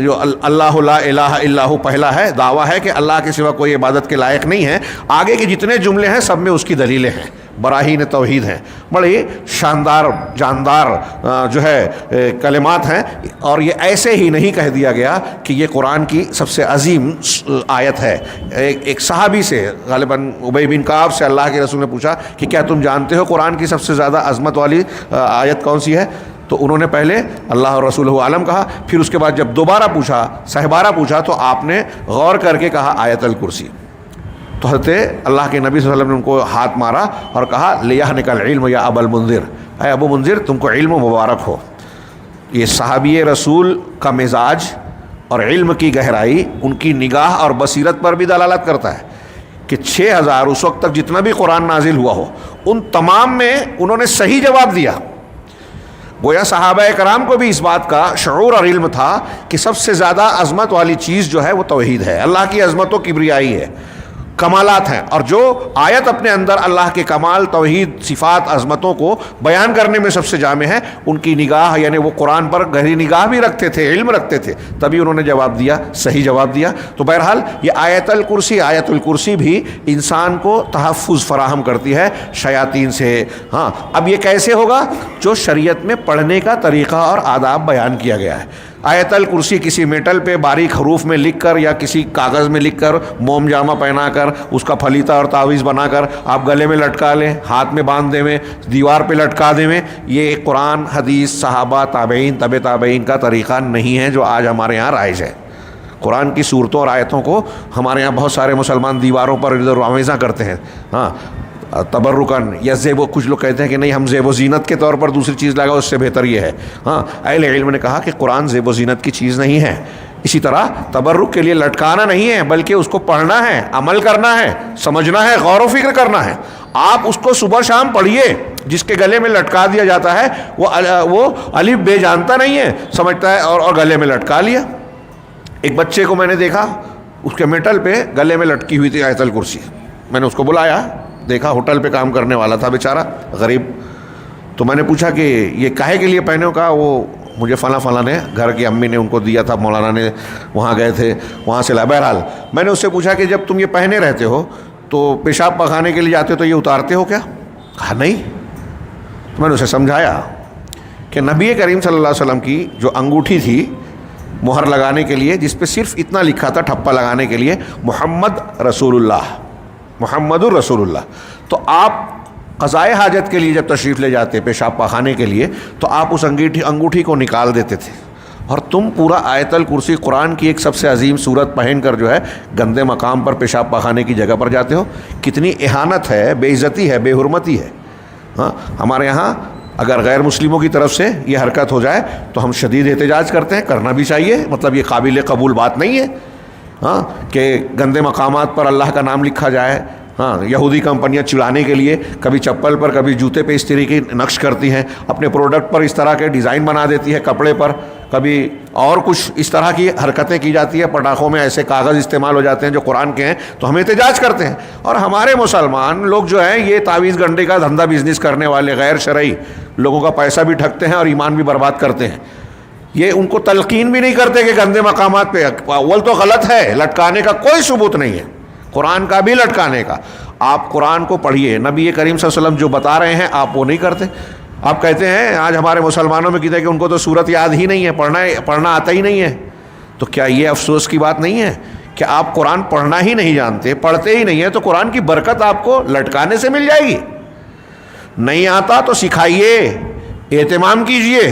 جو اللہ لا الہ الا ہو پہلا ہے, دعویٰ ہے کہ اللہ کے سوا کوئی عبادت کے لائق نہیں ہے, آگے کے جتنے جملے ہیں سب میں اس کی دلیلیں ہیں. براہین توحید ہیں، بڑے شاندار جاندار جو ہے کلمات ہیں، اور یہ ایسے ہی نہیں کہہ دیا گیا کہ یہ قرآن کی سب سے عظیم آیت ہے۔ ایک صحابی سے غالباً ابی بن کعب سے اللہ کے رسول نے پوچھا کہ کیا تم جانتے ہو قرآن کی سب سے زیادہ عظمت والی آیت کون سی ہے؟ تو انہوں نے پہلے اللہ اور رسولہ عالم کہا، پھر اس کے بعد جب دوبارہ پوچھا، سہبارہ پوچھا، تو آپ نے غور کر کے کہا آیت الکرسی۔ تو حضرت اللہ کے نبی صلی اللہ علیہ وسلم نے ان کو ہاتھ مارا اور کہا لیحنک العلم یا ابا المنذر، اے ابو منذر تم کو علم مبارک ہو۔ یہ صحابی رسول کا مزاج اور علم کی گہرائی ان کی نگاہ اور بصیرت پر بھی دلالت کرتا ہے کہ 6000 اس وقت تک جتنا بھی قرآن نازل ہوا ہو ان تمام میں انہوں نے صحیح جواب دیا۔ گویا صحابہ کرام کو بھی اس بات کا شعور اور علم تھا کہ سب سے زیادہ عظمت والی چیز جو ہے وہ توحید ہے، اللہ کی عظمت و کبریائی ہے، کمالات ہیں، اور جو آیت اپنے اندر اللہ کے کمال، توحید، صفات، عظمتوں کو بیان کرنے میں سب سے جامع ہے، ان کی نگاہ یعنی وہ قرآن پر گہری نگاہ بھی رکھتے تھے، علم رکھتے تھے، تبھی انہوں نے جواب دیا، صحیح جواب دیا۔ تو بہرحال یہ آیت الکرسی بھی انسان کو تحفظ فراہم کرتی ہے شیاطین سے۔ ہاں، اب یہ کیسے ہوگا؟ جو شریعت میں پڑھنے کا طریقہ اور آداب بیان کیا گیا ہے۔ آیت الکرسی کسی میٹل پہ باریک حروف میں لکھ کر یا کسی کاغذ میں لکھ کر موم جامہ پہنا کر اس کا پھلیتا اور تعویذ بنا کر آپ گلے میں لٹکا لیں، ہاتھ میں باندھ دیں میں، دیوار پہ لٹکا دیں میں، یہ قرآن، حدیث، صحابہ، تابعین، تبع تابعین کا طریقہ نہیں ہے جو آج ہمارے یہاں رائج ہے۔ قرآن کی صورتوں اور آیتوں کو ہمارے یہاں بہت سارے مسلمان دیواروں پر ادھر آویزاں کرتے ہیں، ہاں، تبرکن یا زیب و، کچھ لوگ کہتے ہیں کہ نہیں ہم زیب و زینت کے طور پر دوسری چیز لگا، اس سے بہتر یہ ہے۔ ہاں، اہل علم نے کہا کہ قرآن زیب و زینت کی چیز نہیں ہے، اسی طرح تبرک کے لیے لٹکانا نہیں ہے، بلکہ اس کو پڑھنا ہے، عمل کرنا ہے، سمجھنا ہے، غور و فکر کرنا ہے۔ آپ اس کو صبح شام پڑھیے۔ جس کے گلے میں لٹکا دیا جاتا ہے وہ الف بے جانتا نہیں ہے، سمجھتا ہے اور گلے میں لٹکا لیا۔ ایک بچے کو میں نے دیکھا، اس کے میٹل پہ گلے میں لٹکی ہوئی تھی آیت الکرسی۔ میں نے اس کو بلایا، دیکھا ہوٹل پہ کام کرنے والا تھا بیچارہ غریب، تو میں نے پوچھا کہ یہ کاہے کے لیے پہنے ہو؟ کہا وہ مجھے فلاں نے، گھر کی امی نے ان کو دیا تھا، مولانا نے وہاں گئے تھے وہاں سے لایا۔ بہرحال میں نے اس سے پوچھا کہ جب تم یہ پہنے رہتے ہو تو پیشاب پخانے کے لیے جاتے ہو تو یہ اتارتے ہو کیا؟ کہا نہیں۔ تو میں نے اسے سمجھایا کہ نبی کریم صلی اللہ علیہ وسلم کی جو انگوٹھی تھی مہر لگانے کے لیے، جس پہ صرف اتنا لکھا تھا ٹھپا لگانے کے لیے، محمد رسول اللہ، محمد الرسول اللہ، تو آپ قضائے حاجت کے لیے جب تشریف لے جاتے پیشاب پخانے کے لیے تو آپ اس انگوٹھی کو نکال دیتے تھے، اور تم پورا آیت الکرسی قرآن کی ایک سب سے عظیم صورت پہن کر جو ہے گندے مقام پر پیشاب پخانے کی جگہ پر جاتے ہو۔ کتنی اہانت ہے، بے عزتی ہے، بے حرمتی ہے۔ ہاں، ہمارے یہاں اگر غیر مسلموں کی طرف سے یہ حرکت ہو جائے تو ہم شدید احتجاج کرتے ہیں، کرنا بھی چاہیے، مطلب یہ قابل قبول بات نہیں ہے، ہاں، کہ گندے مقامات پر اللہ کا نام لکھا جائے۔ ہاں، یہودی کمپنیاں چڑانے کے لیے کبھی چپل پر کبھی جوتے پہ اس طریقے کی نقش کرتی ہیں، اپنے پروڈکٹ پر اس طرح کے ڈیزائن بنا دیتی ہے، کپڑے پر کبھی اور کچھ اس طرح کی حرکتیں کی جاتی ہے، پٹاخوں میں ایسے کاغذ استعمال ہو جاتے ہیں جو قرآن کے ہیں، تو ہم احتجاج کرتے ہیں۔ اور ہمارے مسلمان لوگ جو ہیں یہ تعویذ گنڈے کا دھندا بزنس کرنے والے غیر شرعی لوگوں کا پیسہ بھی ٹھگتے ہیں اور ایمان بھی برباد کرتے ہیں۔ یہ ان کو تلقین بھی نہیں کرتے کہ گندے مقامات پہ، اول تو غلط ہے، لٹکانے کا کوئی ثبوت نہیں ہے، قرآن کا بھی لٹکانے کا۔ آپ قرآن کو پڑھیے، نبی کریم صلی اللہ علیہ وسلم جو بتا رہے ہیں آپ وہ نہیں کرتے۔ آپ کہتے ہیں آج ہمارے مسلمانوں میں کہتے ہیں کہ ان کو تو سورت یاد ہی نہیں ہے، پڑھنا آتا ہی نہیں ہے، تو کیا یہ افسوس کی بات نہیں ہے کہ آپ قرآن پڑھنا ہی نہیں جانتے، پڑھتے ہی نہیں ہیں، تو قرآن کی برکت آپ کو لٹکانے سے مل جائے گی۔ نہیں آتا تو سکھائیے، اہتمام کیجئے،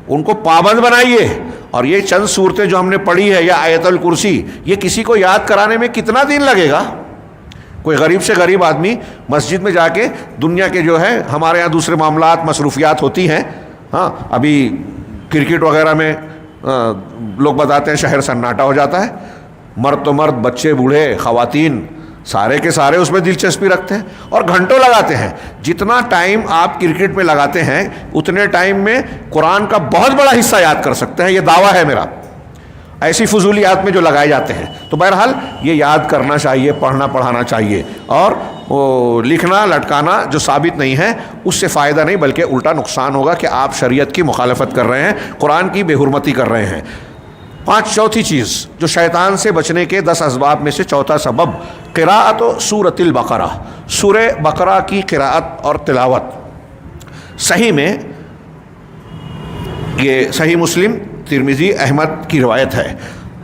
ان کو پابند بنائیے۔ اور یہ چند صورتیں جو ہم نے پڑھی ہے یا آیت الکرسی، یہ کسی کو یاد کرانے میں کتنا دن لگے گا؟ کوئی غریب سے غریب آدمی مسجد میں جا کے دنیا کے جو ہے، ہمارے یہاں دوسرے معاملات مصروفیات ہوتی ہیں، ہاں، ابھی کرکٹ وغیرہ میں لوگ بتاتے ہیں شہر سناٹا ہو جاتا ہے، مرد تو مرد، بچے بوڑھے خواتین سارے کے سارے اس میں دلچسپی رکھتے ہیں اور گھنٹوں لگاتے ہیں۔ جتنا ٹائم آپ کرکٹ میں لگاتے ہیں اتنے ٹائم میں قرآن کا بہت بڑا حصہ یاد کر سکتے ہیں، یہ دعویٰ ہے میرا، ایسی فضولیات میں جو لگائے جاتے ہیں۔ تو بہرحال یہ یاد کرنا چاہیے، پڑھنا پڑھانا چاہیے، اور لکھنا لٹکانا جو ثابت نہیں ہے اس سے فائدہ نہیں بلکہ الٹا نقصان ہوگا کہ آپ شریعت کی مخالفت کر رہے ہیں، قرآن کی بے حرمتی کر رہے ہیں۔ چوتھی چیز جو شیطان سے بچنے کے 10 اسباب میں سے چوتھا سبب قراءت سورۃ البقرہ، سورہ بقرہ کی قراءت اور تلاوت۔ صحیح میں یہ صحیح مسلم، ترمذی، احمد کی روایت ہے۔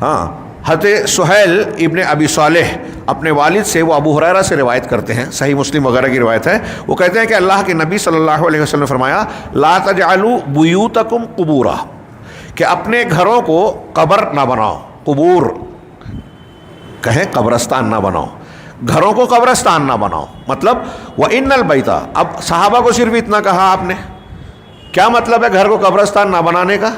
ہاں، حضرت سہیل ابن ابی صالح اپنے والد سے، وہ ابو ہریرہ سے روایت کرتے ہیں، صحیح مسلم وغیرہ کی روایت ہے، وہ کہتے ہیں کہ اللہ کے نبی صلی اللہ علیہ وسلم نے فرمایا لا تجعلوا بیوتکم قبورا، کہ اپنے گھروں کو قبر نہ بناؤ، قبور کہیں قبرستان نہ بناؤ، گھروں کو قبرستان نہ بناؤ۔ مطلب وَإِنَّ الْبَيْتَ، اب صحابہ کو صرف اتنا کہا آپ نے، کیا مطلب ہے گھر کو قبرستان نہ بنانے کا؟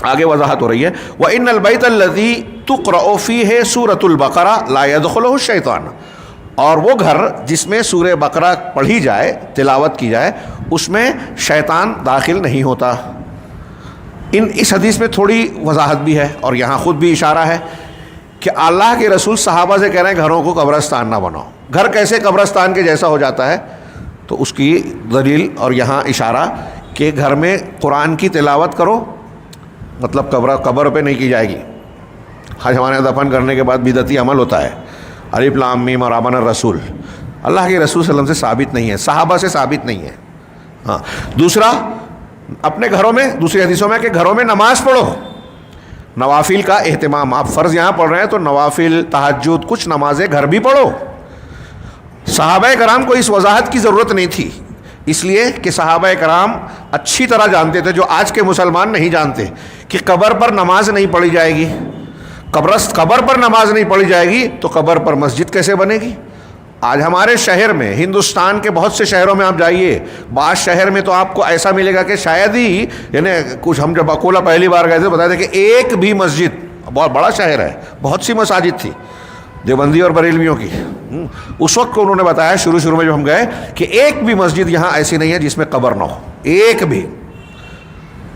آگے وضاحت ہو رہی ہے وَإِنَّ الْبَيْتَ الَّذِي تُقْرَأُ فِيهِ سُورَةُ الْبَقَرَةِ لَا يَدْخُلُهُ الشَّيْطَانُ، اور وہ گھر جس میں سورہ بقرہ پڑھی جائے، تلاوت کی جائے، اس میں شیطان داخل نہیں ہوتا۔ اس حدیث میں تھوڑی وضاحت بھی ہے اور یہاں خود بھی اشارہ ہے کہ اللہ کے رسول صحابہ سے کہہ رہے ہیں گھروں کو قبرستان نہ بناؤ۔ گھر کیسے قبرستان کے جیسا ہو جاتا ہے؟ تو اس کی دلیل اور یہاں اشارہ کہ گھر میں قرآن کی تلاوت کرو، مطلب قبر پہ نہیں کی جائے گی۔ حج ہمارے دفن کرنے کے بعد بدعتی عمل ہوتا ہے، الف لام میم اور آمن الرسول، اللہ کے رسول صلی اللہ علیہ وسلم سے ثابت نہیں ہے، صحابہ سے ثابت نہیں ہے۔ ہاں، دوسرا اپنے گھروں میں، دوسری حدیثوں میں کہ گھروں میں نماز پڑھو، نوافل کا اہتمام، آپ فرض یہاں پڑھ رہے ہیں تو نوافل، تہجد، کچھ نمازیں گھر بھی پڑھو۔ صحابہ کرام کو اس وضاحت کی ضرورت نہیں تھی، اس لیے کہ صحابہ کرام اچھی طرح جانتے تھے، جو آج کے مسلمان نہیں جانتے، کہ قبر پر نماز نہیں پڑھی جائے گی۔ قبر پر نماز نہیں پڑھی جائے گی تو قبر پر مسجد کیسے بنے گی؟ آج ہمارے شہر میں، ہندوستان کے بہت سے شہروں میں آپ جائیے، بعض شہر میں تو آپ کو ایسا ملے گا کہ شاید ہی، یعنی کچھ ہم جب اکولا پہلی بار گئے تھے بتایا تھا کہ ایک بھی مسجد، بہت بڑا شہر ہے، بہت سی مساجد تھی دیوبندی اور بریلویوں کی، اس وقت کو انہوں نے بتایا شروع میں جب ہم گئے کہ ایک بھی مسجد یہاں ایسی نہیں ہے جس میں قبر نہ ہو، ایک بھی۔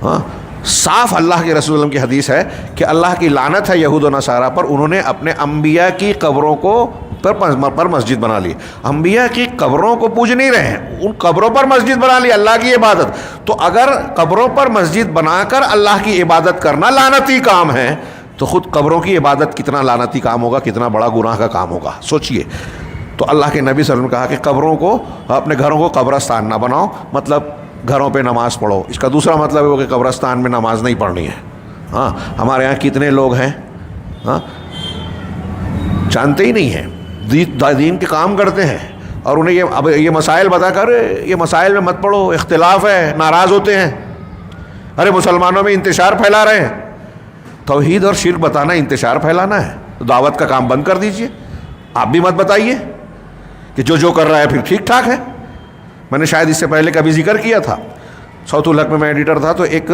ہاں، صاف اللہ کے رسول اللہ کی حدیث ہے کہ اللہ کی لعنت ہے یہود و نصارہ پر، انہوں نے اپنے انبیاء کی قبروں کو پر مسجد بنا لی۔ انبیاء کی قبروں کو پوج نہیں رہے ہیں، ان قبروں پر مسجد بنا لی، اللہ کی عبادت۔ تو اگر قبروں پر مسجد بنا کر اللہ کی عبادت کرنا لعنتی کام ہے تو خود قبروں کی عبادت کتنا لعنتی کام ہوگا، کتنا بڑا گناہ کا کام ہوگا، سوچئے۔ تو اللہ کے نبی صلی اللہ علیہ وسلم نے کہا کہ قبروں کو، اپنے گھروں کو قبرستان نہ بناؤ، مطلب گھروں پہ نماز پڑھو۔ اس کا دوسرا مطلب ہے وہ کہ قبرستان میں نماز نہیں پڑھنی ہے۔ ہاں، ہمارے یہاں کتنے لوگ ہیں ہاں جانتے ہی نہیں ہیں، دین کے کام کرتے ہیں، اور انہیں اب یہ مسائل بتا کر یہ مسائل میں مت پڑھو، اختلاف ہے، ناراض ہوتے ہیں، ارے مسلمانوں میں انتشار پھیلا رہے ہیں۔ توحید اور شرک بتانا انتشار پھیلانا ہے، تو دعوت کا کام بند کر دیجئے، آپ بھی مت بتائیے کہ جو کر رہا ہے پھر ٹھیک ٹھاک ہے۔ میں نے شاید اس سے پہلے کبھی ذکر کیا تھا، صوت الحق میں ایڈیٹر تھا، تو ایک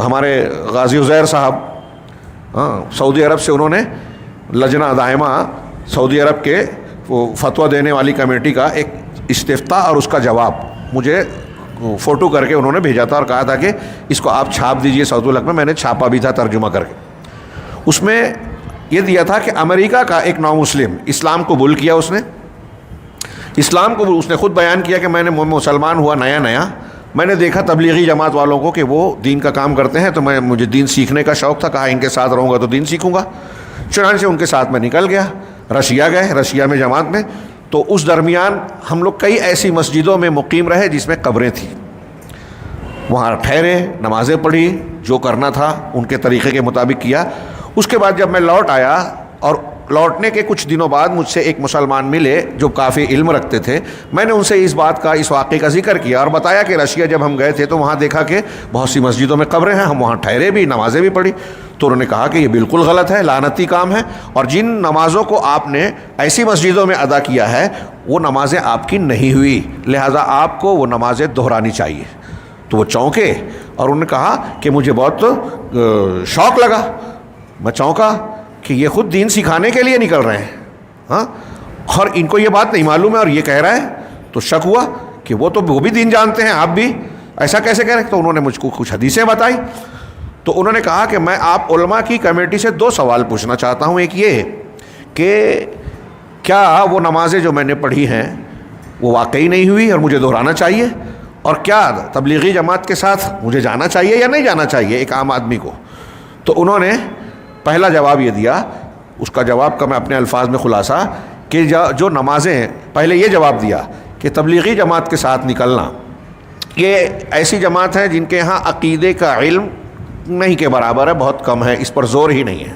ہمارے غازی عزیر صاحب سعودی عرب سے، انہوں نے لجنہ دائمہ سعودی عرب کے فتویٰ دینے والی کمیٹی کا ایک استفتاء اور اس کا جواب مجھے فوٹو کر کے انہوں نے بھیجا تھا اور کہا تھا کہ اس کو آپ چھاپ دیجئے صوت الحق میں۔ میں نے چھاپا بھی تھا ترجمہ کر کے۔ اس میں یہ دیا تھا کہ امریکہ کا ایک نو مسلم اسلام قبول کیا، اس نے اسلام کو اس نے خود بیان کیا کہ میں نے مسلمان ہوا نیا، میں نے دیکھا تبلیغی جماعت والوں کو کہ وہ دین کا کام کرتے ہیں، تو مجھے دین سیکھنے کا شوق تھا، کہا ان کے ساتھ رہوں گا تو دین سیکھوں گا، چنانچہ ان کے ساتھ میں نکل گیا، رشیا گئے، رشیا میں جماعت میں۔ تو اس درمیان ہم لوگ کئی ایسی مسجدوں میں مقیم رہے جس میں قبریں تھیں، وہاں ٹھہرے، نمازیں پڑھی، جو کرنا تھا ان کے طریقے کے مطابق کیا۔ اس کے بعد جب میں لوٹ آیا، اور لوٹنے کے کچھ دنوں بعد مجھ سے ایک مسلمان ملے جو کافی علم رکھتے تھے، میں نے ان سے اس بات کا، اس واقعے کا ذکر کیا اور بتایا کہ رشیا جب ہم گئے تھے تو وہاں دیکھا کہ بہت سی مسجدوں میں قبریں ہیں، ہم وہاں ٹھہرے بھی، نمازیں بھی پڑھی۔ تو انہوں نے کہا کہ یہ بالکل غلط ہے، لعنتی کام ہے، اور جن نمازوں کو آپ نے ایسی مسجدوں میں ادا کیا ہے وہ نمازیں آپ کی نہیں ہوئی، لہٰذا آپ کو وہ نمازیں دہرانی چاہیے۔ تو وہ چونکے اور انہوں نے کہا کہ مجھے بہت شوق لگا، میں چونکا کہ یہ خود دین سکھانے کے لیے نکل رہے ہیں، ہاں، اور ان کو یہ بات نہیں معلوم ہے اور یہ کہہ رہا ہے۔ تو شک ہوا کہ وہ بھی دین جانتے ہیں، آپ بھی ایسا کیسے کہہ رہے ہیں؟ تو انہوں نے مجھ کو کچھ حدیثیں بتائی۔ تو انہوں نے کہا کہ میں آپ علماء کی کمیٹی سے 2 سوال پوچھنا چاہتا ہوں، ایک یہ کہ کیا وہ نمازیں جو میں نے پڑھی ہیں وہ واقعی نہیں ہوئی اور مجھے دہرانا چاہیے، اور کیا تبلیغی جماعت کے ساتھ مجھے جانا چاہیے یا نہیں جانا چاہیے ایک عام آدمی کو؟ تو انہوں نے پہلا جواب یہ دیا، اس کا جواب کا میں اپنے الفاظ میں خلاصہ کہ جو نمازیں، پہلے یہ جواب دیا کہ تبلیغی جماعت کے ساتھ نکلنا یہ ایسی جماعت ہے جن کے ہاں عقیدے کا علم نہیں کے برابر ہے، بہت کم ہے، اس پر زور ہی نہیں ہے،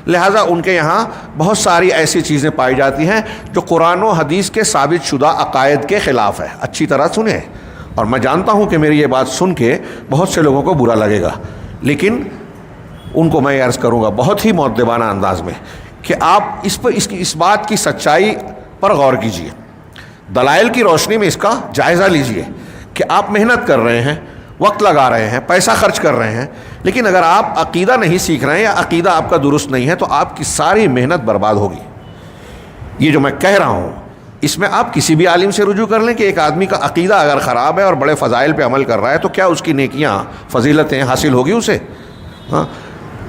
لہٰذا ان کے یہاں بہت ساری ایسی چیزیں پائی جاتی ہیں جو قرآن و حدیث کے ثابت شدہ عقائد کے خلاف ہے۔ اچھی طرح سنیں، اور میں جانتا ہوں کہ میری یہ بات سن کے بہت سے لوگوں کو برا لگے گا، لیکن ان کو میں عرض کروں گا بہت ہی مؤدبانہ انداز میں کہ آپ اس بات کی سچائی پر غور کیجیے، دلائل کی روشنی میں اس کا جائزہ لیجیے کہ آپ محنت کر رہے ہیں، وقت لگا رہے ہیں، پیسہ خرچ کر رہے ہیں، لیکن اگر آپ عقیدہ نہیں سیکھ رہے ہیں یا عقیدہ آپ کا درست نہیں ہے تو آپ کی ساری محنت برباد ہوگی۔ یہ جو میں کہہ رہا ہوں اس میں آپ کسی بھی عالم سے رجوع کر لیں کہ ایک آدمی کا عقیدہ اگر خراب ہے اور بڑے فضائل پہ عمل کر رہا ہے تو کیا اس کی نیکیاں فضیلتیں حاصل ہوگی اسے؟ ہاں،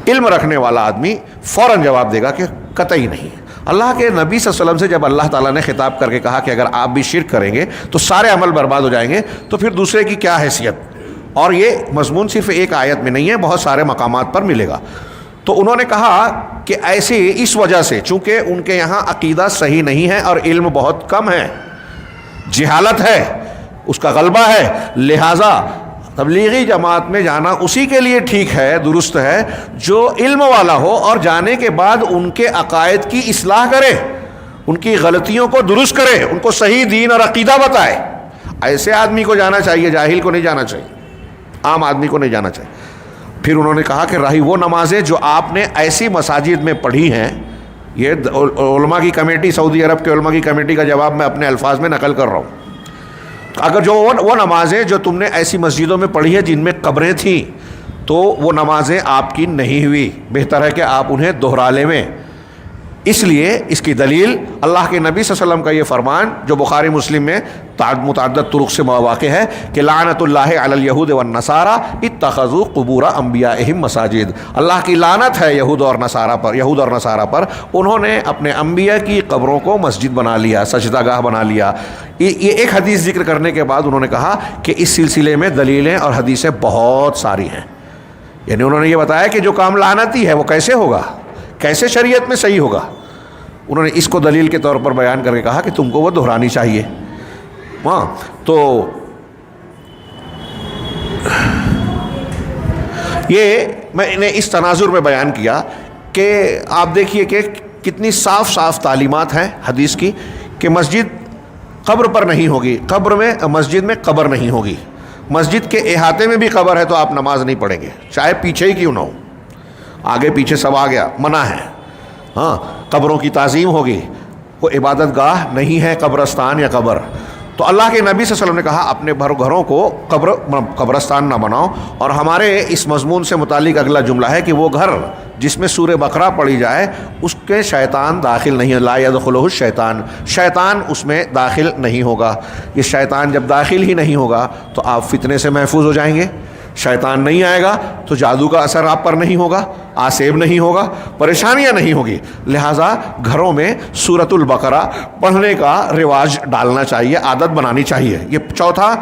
علم رکھنے والا آدمی فوراً جواب دے گا کہ قطعی نہیں۔ اللہ کے نبی صلی اللہ علیہ وسلم سے جب اللہ تعالیٰ نے خطاب کر کے کہا کہ اگر آپ بھی شرک کریں گے تو سارے عمل برباد ہو جائیں گے، تو پھر دوسرے کی کیا حیثیت؟ اور یہ مضمون صرف ایک آیت میں نہیں ہے، بہت سارے مقامات پر ملے گا۔ تو انہوں نے کہا کہ ایسے اس وجہ سے چونکہ ان کے یہاں عقیدہ صحیح نہیں ہے اور علم بہت کم ہے، جہالت ہے، اس کا غلبہ ہے، لہٰذا تبلیغی جماعت میں جانا اسی کے لیے ٹھیک ہے، درست ہے جو علم والا ہو اور جانے کے بعد ان کے عقائد کی اصلاح کرے، ان کی غلطیوں کو درست کرے، ان کو صحیح دین اور عقیدہ بتائے۔ ایسے آدمی کو جانا چاہیے، جاہل کو نہیں جانا چاہیے، عام آدمی کو نہیں جانا چاہیے۔ پھر انہوں نے کہا کہ رہی وہ نمازیں جو آپ نے ایسی مساجد میں پڑھی ہیں، یہ علماء کی کمیٹی، سعودی عرب کے علماء کی کمیٹی کا جواب میں اپنے الفاظ میں نقل کر رہا ہوں، اگر جو وہ نمازیں جو تم نے ایسی مسجدوں میں پڑھی ہیں جن میں قبریں تھیں تو وہ نمازیں آپ کی نہیں ہوئی، بہتر ہے کہ آپ انہیں دہرا لیں۔ اس لیے اس کی دلیل اللہ کے نبی صلی اللہ علیہ وسلم کا یہ فرمان جو بخاری مسلم میں متعدد طرق سے واقع ہے کہ لعنت اللہ علی الیہود والنصارى اتخذوا قبور انبیائہم مساجد، اللہ کی لعنت ہے یہود اور نصارہ پر، انہوں نے اپنے انبیاء کی قبروں کو مسجد بنا لیا، سجدہ گاہ بنا لیا۔ یہ ایک حدیث ذکر کرنے کے بعد انہوں نے کہا کہ اس سلسلے میں دلیلیں اور حدیثیں بہت ساری ہیں، یعنی انہوں نے یہ بتایا کہ جو کام لعنتی ہے وہ کیسے ہوگا، کیسے شریعت میں صحیح ہوگا۔ انہوں نے اس کو دلیل کے طور پر بیان کر کے کہا کہ تم کو وہ دہرانی چاہیے۔ ہاں، تو یہ میں نے اس تناظر میں بیان کیا کہ آپ دیکھیے کہ کتنی صاف صاف تعلیمات ہیں حدیث کی کہ مسجد قبر پر نہیں ہوگی، مسجد میں قبر نہیں ہوگی، مسجد کے احاطے میں بھی قبر ہے تو آپ نماز نہیں پڑھیں گے، چاہے پیچھے ہی کیوں نہ ہو، آگے پیچھے سب آ گیا، منع ہے۔ ہاں، قبروں کی تعظیم ہوگی، وہ عبادت گاہ نہیں ہے قبرستان یا قبر۔ تو اللہ کے نبی صلی اللہ علیہ وسلم نے کہا اپنے گھروں کو قبرستان نہ بناؤ، اور ہمارے اس مضمون سے متعلق اگلا جملہ ہے کہ وہ گھر جس میں سورہ بقرہ پڑھی جائے اس کے شیطان داخل نہیں ہے، لا يدخلہ الشیطان، شیطان اس میں داخل نہیں ہوگا۔ یہ شیطان جب داخل ہی نہیں ہوگا تو آپ فتنے سے محفوظ ہو جائیں گے، شیطان نہیں آئے گا تو جادو کا اثر آپ پر نہیں ہوگا، آسیب نہیں ہوگا، پریشانیاں نہیں ہوگی۔ لہٰذا گھروں میں سورۃ البقرہ پڑھنے کا رواج ڈالنا چاہیے، عادت بنانی چاہیے۔ یہ چوتھا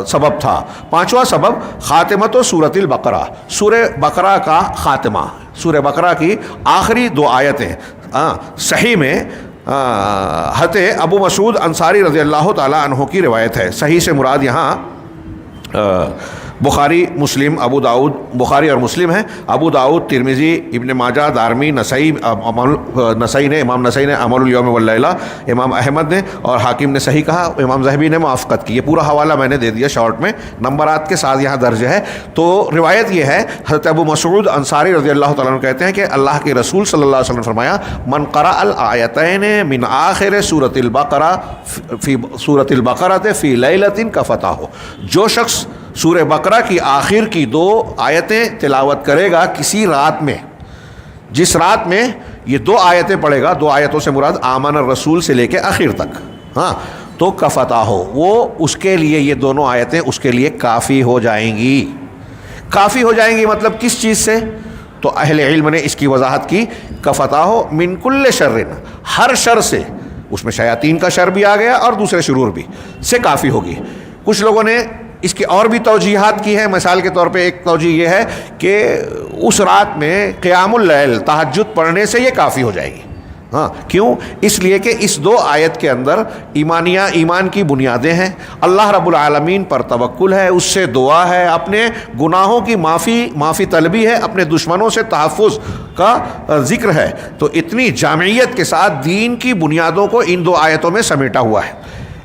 سبب تھا۔ پانچواں سبب خاتمۃ سورۃ البقرہ، سورہ بقرہ کا خاتمہ، سورہ بقرہ کی آخری 2 آیتیں۔ صحیح میں حضرت ابو مسعود انصاری رضی اللہ تعالیٰ عنہ کی روایت ہے، صحیح سے مراد یہاں بخاری مسلم ابو داؤد، بخاری اور مسلم ہے، ابو داؤد، ترمذی، ابن ماجہ، دارمی، نسائی نے امام نسائی نے عمل الیوم واللیلہ، امام احمد نے اور حاکم نے صحیح کہا، امام ذہبی نے موافقت کی۔ یہ پورا حوالہ میں نے دے دیا شارٹ میں، نمبرات کے ساتھ یہاں درج ہے۔ تو روایت یہ ہے، حضرت ابو مسعود انصاری رضی اللہ تعالیٰ عنہ کہتے ہیں کہ اللہ کے رسول صلی اللہ علیہ وسلم نے فرمایا من قرأ الآیتین من آخر سورۃ البقرہ فی سورۃ البقرہ فی لیلۃ کفتہ، جو شخص سورہ بقرہ کی آخر کی 2 آیتیں تلاوت کرے گا کسی رات میں، جس رات میں یہ 2 آیتیں پڑھے گا، 2 آیتوں سے مراد آمن الرسول سے لے کے آخر تک، ہاں، تو کفتہ ہو، وہ اس کے لیے یہ دونوں آیتیں اس کے لیے کافی ہو جائیں گی۔ کافی ہو جائیں گی مطلب کس چیز سے؟ تو اہل علم نے اس کی وضاحت کی، کفتہ ہو من کل شر، ہر شر سے، اس میں شیاطین کا شر بھی آ گیا اور دوسرے شرور بھی سے کافی ہوگی۔ کچھ لوگوں نے اس کی اور بھی توجیحات کی ہیں. مثال کے طور پہ ایک توجیہ یہ ہے کہ اس رات میں قیام اللیل تہجد پڑھنے سے یہ کافی ہو جائے گی. ہاں کیوں؟ اس لیے کہ اس 2 آیت کے اندر ایمان کی بنیادیں ہیں. اللہ رب العالمین پر توکل ہے، اس سے دعا ہے، اپنے گناہوں کی معافی طلبی ہے، اپنے دشمنوں سے تحفظ کا ذکر ہے. تو اتنی جامعیت کے ساتھ دین کی بنیادوں کو ان 2 آیتوں میں سمیٹا ہوا ہے.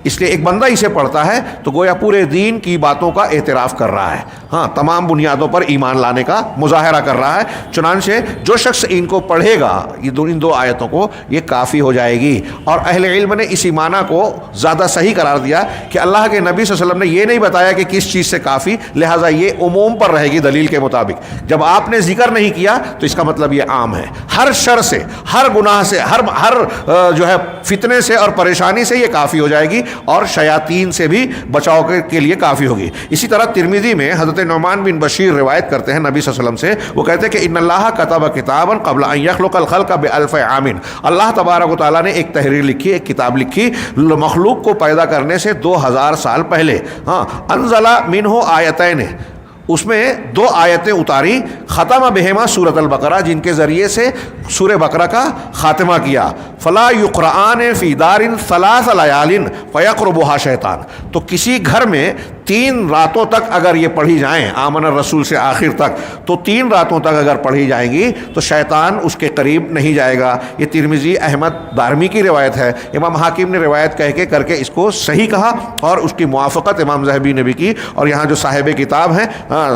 اس لیے ایک بندہ اسے پڑھتا ہے تو گویا پورے دین کی باتوں کا اعتراف کر رہا ہے. ہاں تمام بنیادوں پر ایمان لانے کا مظاہرہ کر رہا ہے. چنانچہ جو شخص ان کو پڑھے گا ان 2 آیتوں کو، یہ کافی ہو جائے گی. اور اہل علم نے اسی معنی کو زیادہ صحیح قرار دیا کہ اللہ کے نبی صلی اللہ علیہ وسلم نے یہ نہیں بتایا کہ کس چیز سے کافی، لہٰذا یہ عموم پر رہے گی دلیل کے مطابق. جب آپ نے ذکر نہیں کیا تو اس کا مطلب یہ عام ہے. ہر شر سے، ہر گناہ سے، ہر جو ہے فتنے سے اور پریشانی سے یہ کافی ہو جائے گی، اور شیاطین سے بھی بچاؤ کے لیے کافی ہوگی. اسی طرح ترمذی میں حضرت نعمان بن بشیر روایت کرتے ہیں نبی صلی اللہ علیہ وسلم سے، وہ کہتے ہیں کہ ان اللہ کتب کتابا قبل ان یخلق الخلق بالف عام. اللہ تبارک و تعالیٰ نے ایک تحریر لکھی، ایک کتاب لکھی مخلوق کو پیدا کرنے سے 2000 سال پہلے. ہاں انزل منہ آیتین، اس میں 2 آیتیں اتاری، ختم بہما سورۃ البقرہ، جن کے ذریعے سے سورہ بقرہ کا خاتمہ کیا. فلا یقرآن فی دار 3 لیال فیقربها شیطان. تو کسی گھر میں 3 راتوں تک اگر یہ پڑھی جائیں آمن الرسول سے آخر تک، تو 3 راتوں تک اگر پڑھی جائیں گی تو شیطان اس کے قریب نہیں جائے گا. یہ ترمذی، احمد، دارمی کی روایت ہے. امام حاکم نے روایت کر کے اس کو صحیح کہا، اور اس کی موافقت امام ذہبی نے بھی کی. اور یہاں جو صاحب کتاب ہیں،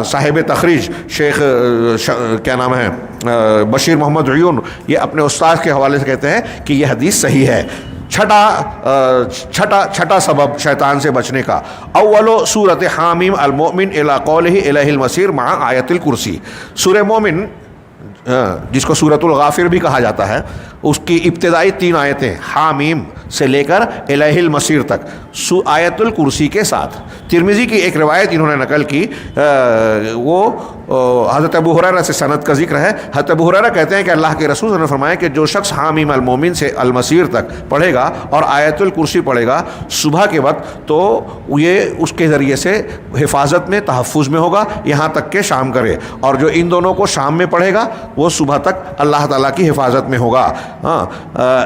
صاحب تخریج شیخ کیا نام ہے بشیر محمد عیون، یہ اپنے استاد کے حوالے سے کہتے ہیں کہ یہ حدیث صحیح ہے. چھٹا سبب شیطان سے بچنے کا، اول سورۃ حامیم المؤمن الی قولہ الیہ المصیر مع آیت الکرسی. سورہ مومن جس کو سورۃ الغافر بھی کہا جاتا ہے، اس کی ابتدائی 3 آیتیں حامیم سے لے کر الہ المصیر تک آیت الکرسی کے ساتھ. ترمذی کی ایک روایت انہوں نے نقل کی، وہ حضرت ابو ہریرہ سے سند کا ذکر ہے. حضرت ابو ہریرہ کہتے ہیں کہ اللہ کے رسول نے فرمایا کہ جو شخص حامیم المومن سے المصیر تک پڑھے گا اور آیت الکرسی پڑھے گا صبح کے وقت، تو یہ اس کے ذریعے سے حفاظت میں، تحفظ میں ہوگا یہاں تک کہ شام کرے. اور جو ان دونوں کو شام میں پڑھے گا وہ صبح تک اللہ تعالیٰ کی حفاظت میں ہوگا.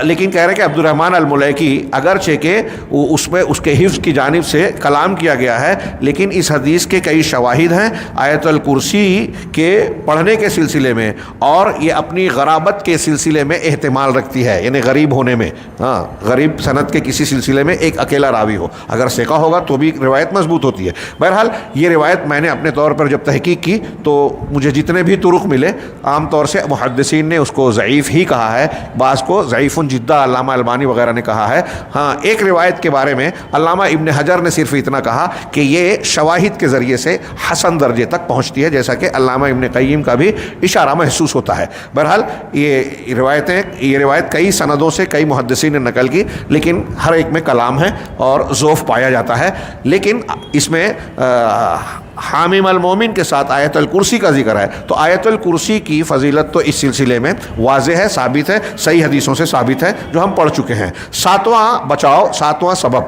لیکن کہہ رہے ہیں کہ عبد الرحمن الملیکی اگرچہ کہ اس میں اس کے حفظ کی جانب سے کلام کیا گیا ہے، لیکن اس حدیث کے کئی شواہد ہیں آیت الکرسی کے پڑھنے کے سلسلے میں، اور یہ اپنی غرابت کے سلسلے میں احتمال رکھتی ہے، یعنی غریب ہونے میں. غریب سند کے کسی سلسلے میں ایک اکیلا راوی ہو، اگر ثقہ ہوگا تو بھی روایت مضبوط ہوتی ہے. بہرحال یہ روایت میں نے اپنے طور پر جب تحقیق کی تو مجھے جتنے بھی طرق ملے، عام طور سے محدثین نے اس کو ضعیف ہی کہا ہے، بعض کو ضعیف جدہ، علامہ البانی وغیرہ نے کہا ہے. ہاں ایک روایت کے بارے میں علامہ ابن حجر نے صرف اتنا کہا کہ یہ شواہد کے ذریعے سے حسن درجے تک پہنچتی ہے، جیسا کہ علامہ ابن قیم کا بھی اشارہ محسوس ہوتا ہے. بہرحال یہ روایت کئی سندوں سے کئی محدثین نے نقل کی، لیکن ہر ایک میں کلام ہے اور ذوف پایا جاتا ہے. لیکن اس میں حامیم المومن کے ساتھ آیت الکرسی کا ذکر ہے، تو آیت الکرسی کی فضیلت تو اس سلسلے میں واضح ہے، ثابت ہے، صحیح حدیثوں سے ثابت ہے جو ہم پڑھ چکے ہیں. 7واں بچاؤ، 7واں سبب،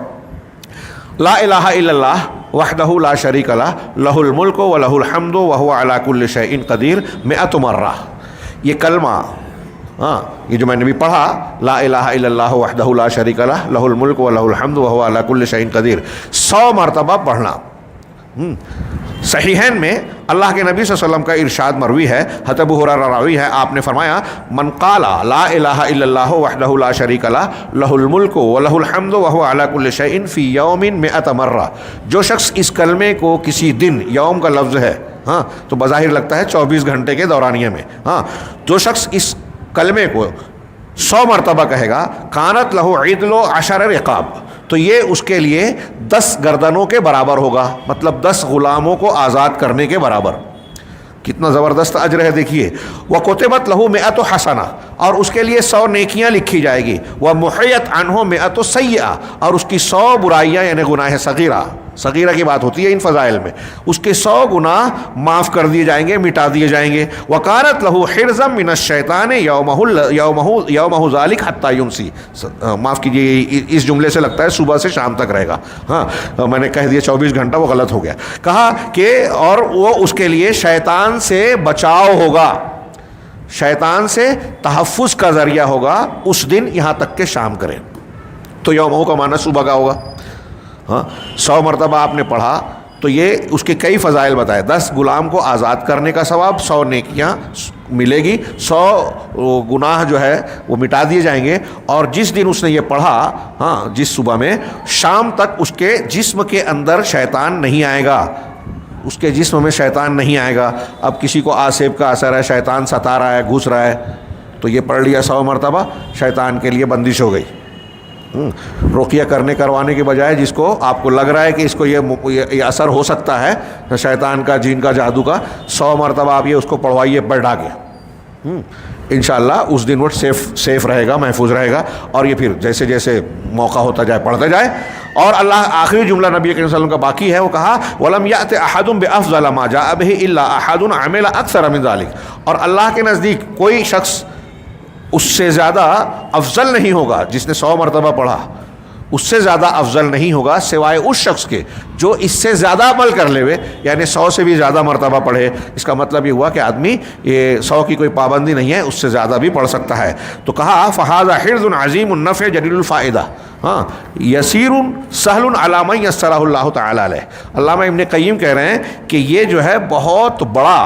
لا الہ الا اللہ وحدہ لا شریک لہ لہ الملک ولہ الحمد وہو علی کل شیء قدیر 100 مرہ. یہ کلمہ، یہ جو میں نے بھی پڑھا، لا الہ الا اللہ وحدہ لا شریک لہ لہ الملک ولہ الحمد وہو علی کل شیء قدیر، 100 مرتبہ پڑھنا. صحیحین میں اللہ کے نبی صلی اللہ علیہ وسلم کا ارشاد مروی ہے، حضرت ابو ہریرہ راوی ہے، آپ نے فرمایا من قال لا الہ الا اللہ وحدہ لا شریک لہ لہ الملک ولہ الحمد وہو علی کل شیء فی یوم 100 مرہ. جو شخص اس کلمے کو کسی دن، یوم کا لفظ ہے تو بظاہر لگتا ہے 24 گھنٹے کے دورانیے میں، جو شخص اس کلمے کو 100 مرتبہ کہے گا، کانت لہ عدل 10 رقاب، تو یہ اس کے لیے 10 گردنوں کے برابر ہوگا، مطلب 10 غلاموں کو آزاد کرنے کے برابر. کتنا زبردست اجر ہے دیکھیے. وَكُتِبَتْ لَهُ 100 حسنہ، اور اس کے لیے 100 نیکیاں لکھی جائے گی. وَمُحِيَتْ عَنْهُ 100 سیئہ، اور اس کی 100 برائیاں یعنی گناہ صغیرہ صغیرہ کی بات ہوتی ہے ان فضائل میں، اس کے 100 گناہ معاف کر دیے جائیں گے، مٹا دیے جائیں گے. وَكَانَتْ لَهُ حِرْزًا مِّنَ الشَّيْطَانِ يَوْمَهُ ذَلِكَ حَتَّى يُمْسِي. معاف کیجیے، اس جملے سے لگتا ہے صبح سے شام تک رہے گا. ہاں میں نے کہہ دیا 24 گھنٹہ، وہ غلط ہو گیا. کہا کہ اور وہ اس کے لیے شیطان سے بچاؤ ہوگا، شیطان سے تحفظ کا ذریعہ ہوگا اس دن یہاں تک کہ شام کرے. تو یومہ کا معنی صبح کا ہوگا. ہاں 100 مرتبہ آپ نے پڑھا تو یہ اس کے کئی فضائل بتائے. 10 غلام کو آزاد کرنے کا ثواب، 100 نیکیاں ملے گی، 100 گناہ جو ہے وہ مٹا دیے جائیں گے. اور جس دن اس نے یہ پڑھا، ہاں جس صبح میں، شام تک اس کے جسم کے اندر شیطان نہیں آئے گا، اس کے جسم میں شیطان نہیں آئے گا. اب کسی کو آسیب کا اثر ہے، شیطان ستا رہا ہے، گھس رہا ہے، تو یہ پڑھ لیا 100 مرتبہ، شیطان کے لیے بندش ہو گئی. رقیہ کروانے کے بجائے جس کو آپ کو لگ رہا ہے کہ اس کو یہ اثر ہو سکتا ہے شیطان کا، جن کا، جادو کا، 100 مرتبہ آپ یہ اس کو پڑھوائیے بیٹھا کے. انشاءاللہ اس دن وہ سیف رہے گا، محفوظ رہے گا. اور یہ پھر جیسے جیسے موقع ہوتا جائے پڑھتے جائے. اور اللہ آخری جملہ نبی کریم صلی اللہ علیہ وسلم کا باقی ہے، وہ کہا وَلَمْ يَأْتِ أَحَدٌ بِأَفْضَلَ مَا جَاءَ بِهِ إِلَّا أَحَدٌ عَمِلَ أَكْثَرَ مِنْ ذَلِكَ. اور اللہ کے نزدیک کوئی شخص اس سے زیادہ افضل نہیں ہوگا، جس نے 100 مرتبہ پڑھا اس سے زیادہ افضل نہیں ہوگا سوائے اس شخص کے جو اس سے زیادہ عمل کر لے ہوئے، یعنی 100 سے بھی زیادہ مرتبہ پڑھے. اس کا مطلب یہ ہوا کہ آدمی یہ 100 کی کوئی پابندی نہیں ہے، اس سے زیادہ بھی پڑھ سکتا ہے. تو کہا فَهَذَا حِرْزٌ عَظِيمٌ النَّفْعِ جَلِيلُ الْفَائِدَةِ. ہاں یسیر سہل علی من یسرہ اللہ تعالی علیہ. علامہ ابن قیم کہہ رہے ہیں کہ یہ جو ہے بہت بڑا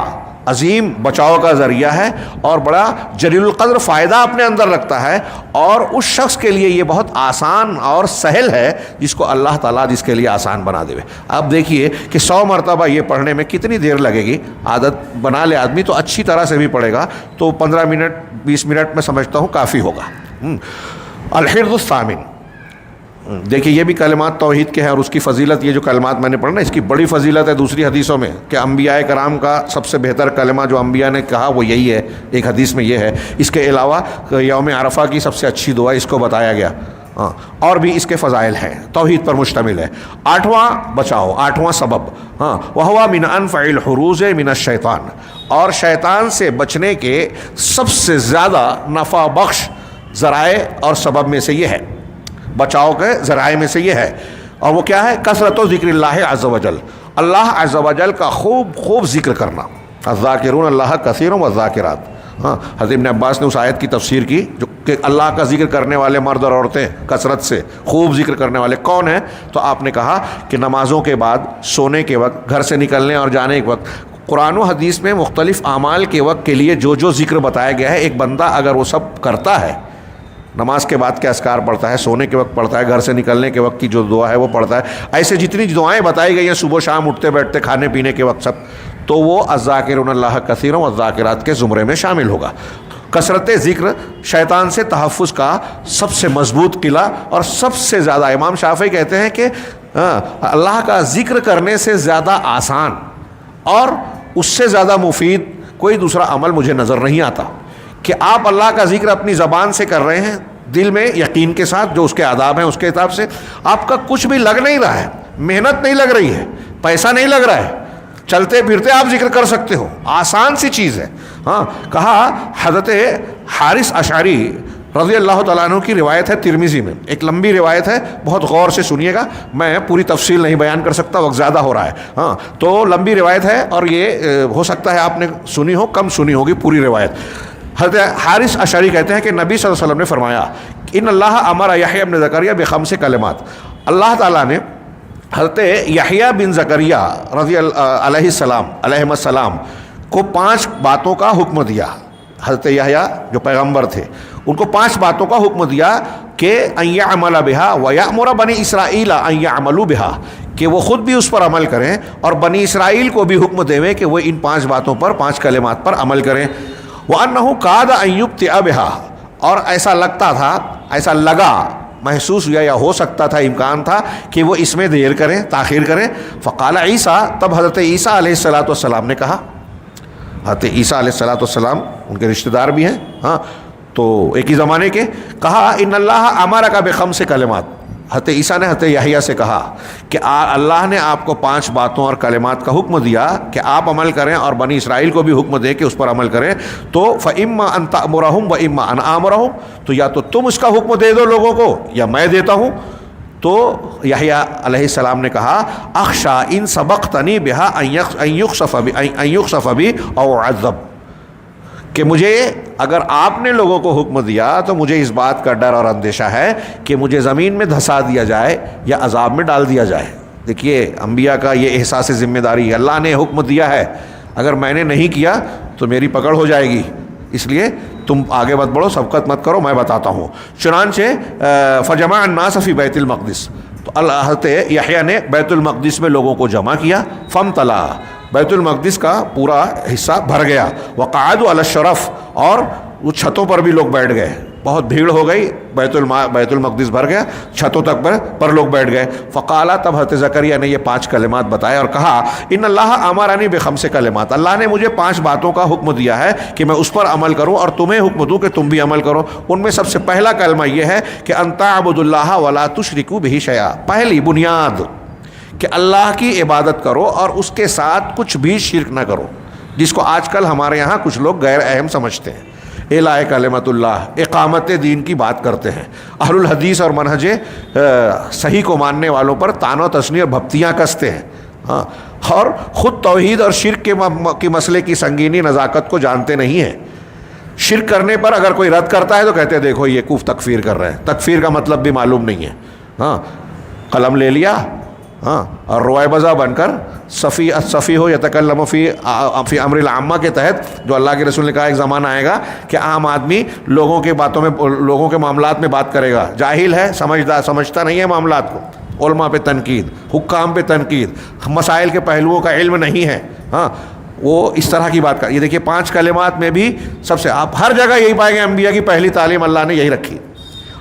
عظیم بچاؤ کا ذریعہ ہے اور بڑا جلیل القدر فائدہ اپنے اندر رکھتا ہے، اور اس شخص کے لیے یہ بہت آسان اور سہل ہے جس کو اللہ تعالیٰ جس کے لیے آسان بنا دے. اب دیکھیے کہ 100 مرتبہ یہ پڑھنے میں کتنی دیر لگے گی. عادت بنا لے آدمی تو اچھی طرح سے بھی پڑھے گا تو 15 منٹ 20 منٹ میں سمجھتا ہوں کافی ہوگا. الحرز الثامن، دیکھیے یہ بھی کلمات توحید کے ہیں اور اس کی فضیلت، یہ جو کلمات میں نے پڑھا نا اس کی بڑی فضیلت ہے دوسری حدیثوں میں کہ انبیاء کرام کا سب سے بہتر کلمہ جو انبیاء نے کہا وہ یہی ہے. ایک حدیث میں یہ ہے. اس کے علاوہ یوم عرفہ کی سب سے اچھی دعا اس کو بتایا گیا. اور بھی اس کے فضائل ہیں، توحید پر مشتمل ہے. 8واں بچاؤ، 8واں سبب، ہاں وہوا من انفع الحروز من الشیطان، اور شیطان سے بچنے کے سب سے زیادہ نفع بخش ذرائع اور سبب میں سے یہ ہے، بچاؤ کے ذرائع میں سے یہ ہے. اور وہ کیا ہے؟ کثرت و ذکر اللہ عز و جل، اللہ عز و جل کا خوب خوب ذکر کرنا. الذاکرون اللہ کثیر والذاکرات. ہاں حضرت ابن عباس نے اس آیت کی تفسیر کی جو کہ اللہ کا ذکر کرنے والے مرد اور عورتیں کثرت سے خوب ذکر کرنے والے کون ہیں؟ تو آپ نے کہا کہ نمازوں کے بعد، سونے کے وقت، گھر سے نکلنے اور جانے کے وقت، قرآن و حدیث میں مختلف اعمال کے وقت کے لیے جو جو ذکر بتایا گیا ہے، ایک بندہ اگر وہ سب کرتا ہے، نماز کے بعد کے اذکار پڑھتا ہے، سونے کے وقت پڑھتا ہے، گھر سے نکلنے کے وقت کی جو دعا ہے وہ پڑھتا ہے، ایسے جتنی دعائیں بتائی گئی ہیں صبح شام، اٹھتے بیٹھتے، کھانے پینے کے وقت، سب، تو وہ الذاکرون اللہ کثیرا والذاکرات کے زمرے میں شامل ہوگا. کثرت ذکر شیطان سے تحفظ کا سب سے مضبوط قلعہ اور سب سے زیادہ، امام شافعی کہتے ہیں کہ اللہ کا ذکر کرنے سے زیادہ آسان اور اس سے زیادہ مفید کوئی دوسرا عمل مجھے نظر نہیں آتا کہ آپ اللہ کا ذکر اپنی زبان سے کر رہے ہیں، دل میں یقین کے ساتھ، جو اس کے آداب ہیں اس کے حساب سے، آپ کا کچھ بھی لگ نہیں رہا ہے، محنت نہیں لگ رہی ہے، پیسہ نہیں لگ رہا ہے، چلتے پھرتے آپ ذکر کر سکتے ہو، آسان سی چیز ہے. ہاں کہا حضرت حارث اشعری رضی اللہ تعالیٰ عنہ کی روایت ہے ترمذی میں، ایک لمبی روایت ہے، بہت غور سے سنیے گا، میں پوری تفصیل نہیں بیان کر سکتا، وقت زیادہ ہو رہا ہے. ہاں تو لمبی روایت ہے اور یہ ہو سکتا ہے آپ نے سنی ہو، کم سنی ہوگی پوری روایت. حضرت حارث اشعری کہتے ہیں کہ نبی صلی اللہ علیہ وسلم نے فرمایا ان اللہ امر یحییٰ بن زکریا بخمس کلمات، اللہ تعالیٰ نے حضرت یحییٰ بن زکریا رضی علیہ السلام کو 5 باتوں کا حکم دیا. حضرت یحییٰ جو پیغمبر تھے ان کو 5 باتوں کا حکم دیا کہ ان یعمل بہا ویأمر بنی اسرائیل ان یعملوا بہا، کہ وہ خود بھی اس پر عمل کریں اور بنی اسرائیل کو بھی حکم دیں کہ وہ ان 5 باتوں پر، 5 کلمات پر عمل کریں. وَأَنَّهُ كَادَ أَن يُبْطِئَ بِهَا، اور ایسا لگتا تھا، ایسا لگا، محسوس ہوا یا ہو سکتا تھا، امکان تھا کہ وہ اس میں دیر کریں، تاخیر کریں. فقال عیسیٰ، تب حضرت عیسیٰ علیہ السلام نے کہا، حضرت عیسیٰ علیہ السلام ان کے رشتہ دار بھی ہیں، ہاں تو ایک ہی زمانے کے، کہا ان اللہ امرک بخمس کلمات، حضرت عیسیٰ نے حضرت یحییٰ سے کہا کہ اللہ نے آپ کو 5 باتوں اور کلمات کا حکم دیا کہ آپ عمل کریں اور بنی اسرائیل کو بھی حکم دے کہ اس پر عمل کریں، تو فَإِمَّا أَن تَأْمُرَهُمْ وَإِمَّا أَنْ آمُرَهُمْ، تو یا تو تم اس کا حکم دے دو لوگوں کو یا میں دیتا ہوں۔ تو یحییٰ علیہ السلام نے کہا اخشى ان سبقتنی بها ان یخسف بی او عذب، کہ مجھے اگر آپ نے لوگوں کو حکم دیا تو مجھے اس بات کا ڈر اور اندیشہ ہے کہ مجھے زمین میں دھسا دیا جائے یا عذاب میں ڈال دیا جائے۔ دیکھیے انبیاء کا یہ احساس ذمہ داری ہے، اللہ نے حکم دیا ہے، اگر میں نے نہیں کیا تو میری پکڑ ہو جائے گی، اس لیے تم آگے مت بڑھو، سبقت مت کرو، میں بتاتا ہوں۔ چنانچہ فجمع الناس فی بیت المقدس، تو حضرت یحییٰ نے بیت المقدس میں لوگوں کو جمع کیا، فامتلا، بیت المقدس کا پورا حصہ بھر گیا، وقعدوا علی الشرف، اور وہ چھتوں پر بھی لوگ بیٹھ گئے، بہت بھیڑ ہو گئی، بیت المقدس بھر گیا، چھتوں تک پر لوگ بیٹھ گئے۔ فقالا، تب حضرت زکریا نے یہ 5 کلمات بتائے اور کہا ان اللہ امرنی بخمس کلمات، اللہ نے مجھے 5 باتوں کا حکم دیا ہے کہ میں اس پر عمل کروں اور تمہیں حکم دوں کہ تم بھی عمل کرو۔ ان میں سب سے پہلا کلمہ یہ ہے کہ ان تعبدوا اللہ ولا تشرکوا بہ شیئا، پہلی بنیاد کہ اللہ کی عبادت کرو اور اس کے ساتھ کچھ بھی شرک نہ کرو، جس کو آج کل ہمارے یہاں کچھ لوگ غیر اہم سمجھتے ہیں۔ اعلاء کلمت اللہ، اقامت دین کی بات کرتے ہیں، اہل الحدیث اور منہج صحیح کو ماننے والوں پر طعن و تشنیع اور بھپتیاں کستے ہیں، ہاں، اور خود توحید اور شرک کے مسئلے کی سنگینی نزاکت کو جانتے نہیں ہیں۔ شرک کرنے پر اگر کوئی رد کرتا ہے تو کہتے ہیں دیکھو یہ کفر تکفیر کر رہے ہیں، تکفیر کا مطلب بھی معلوم نہیں ہے، ہاں، قلم لے لیا، ہاں، اور روائے بزا بن کر صفی ہو یتکلم فی امر العامہ کے تحت، جو اللہ کے رسول نے کہا ایک زمانہ آئے گا کہ عام آدمی لوگوں کے باتوں میں، لوگوں کے معاملات میں بات کرے گا، جاہل ہے، سمجھتا نہیں ہے معاملات کو، علماء پہ تنقید، حکام پہ تنقید، مسائل کے پہلوؤں کا علم نہیں ہے، ہاں، وہ اس طرح کی بات کر۔ یہ دیکھیے 5 کلمات میں بھی سب سے آپ ہر جگہ یہی پائیں گے، انبیاء کی پہلی تعلیم اللہ نے یہی رکھی،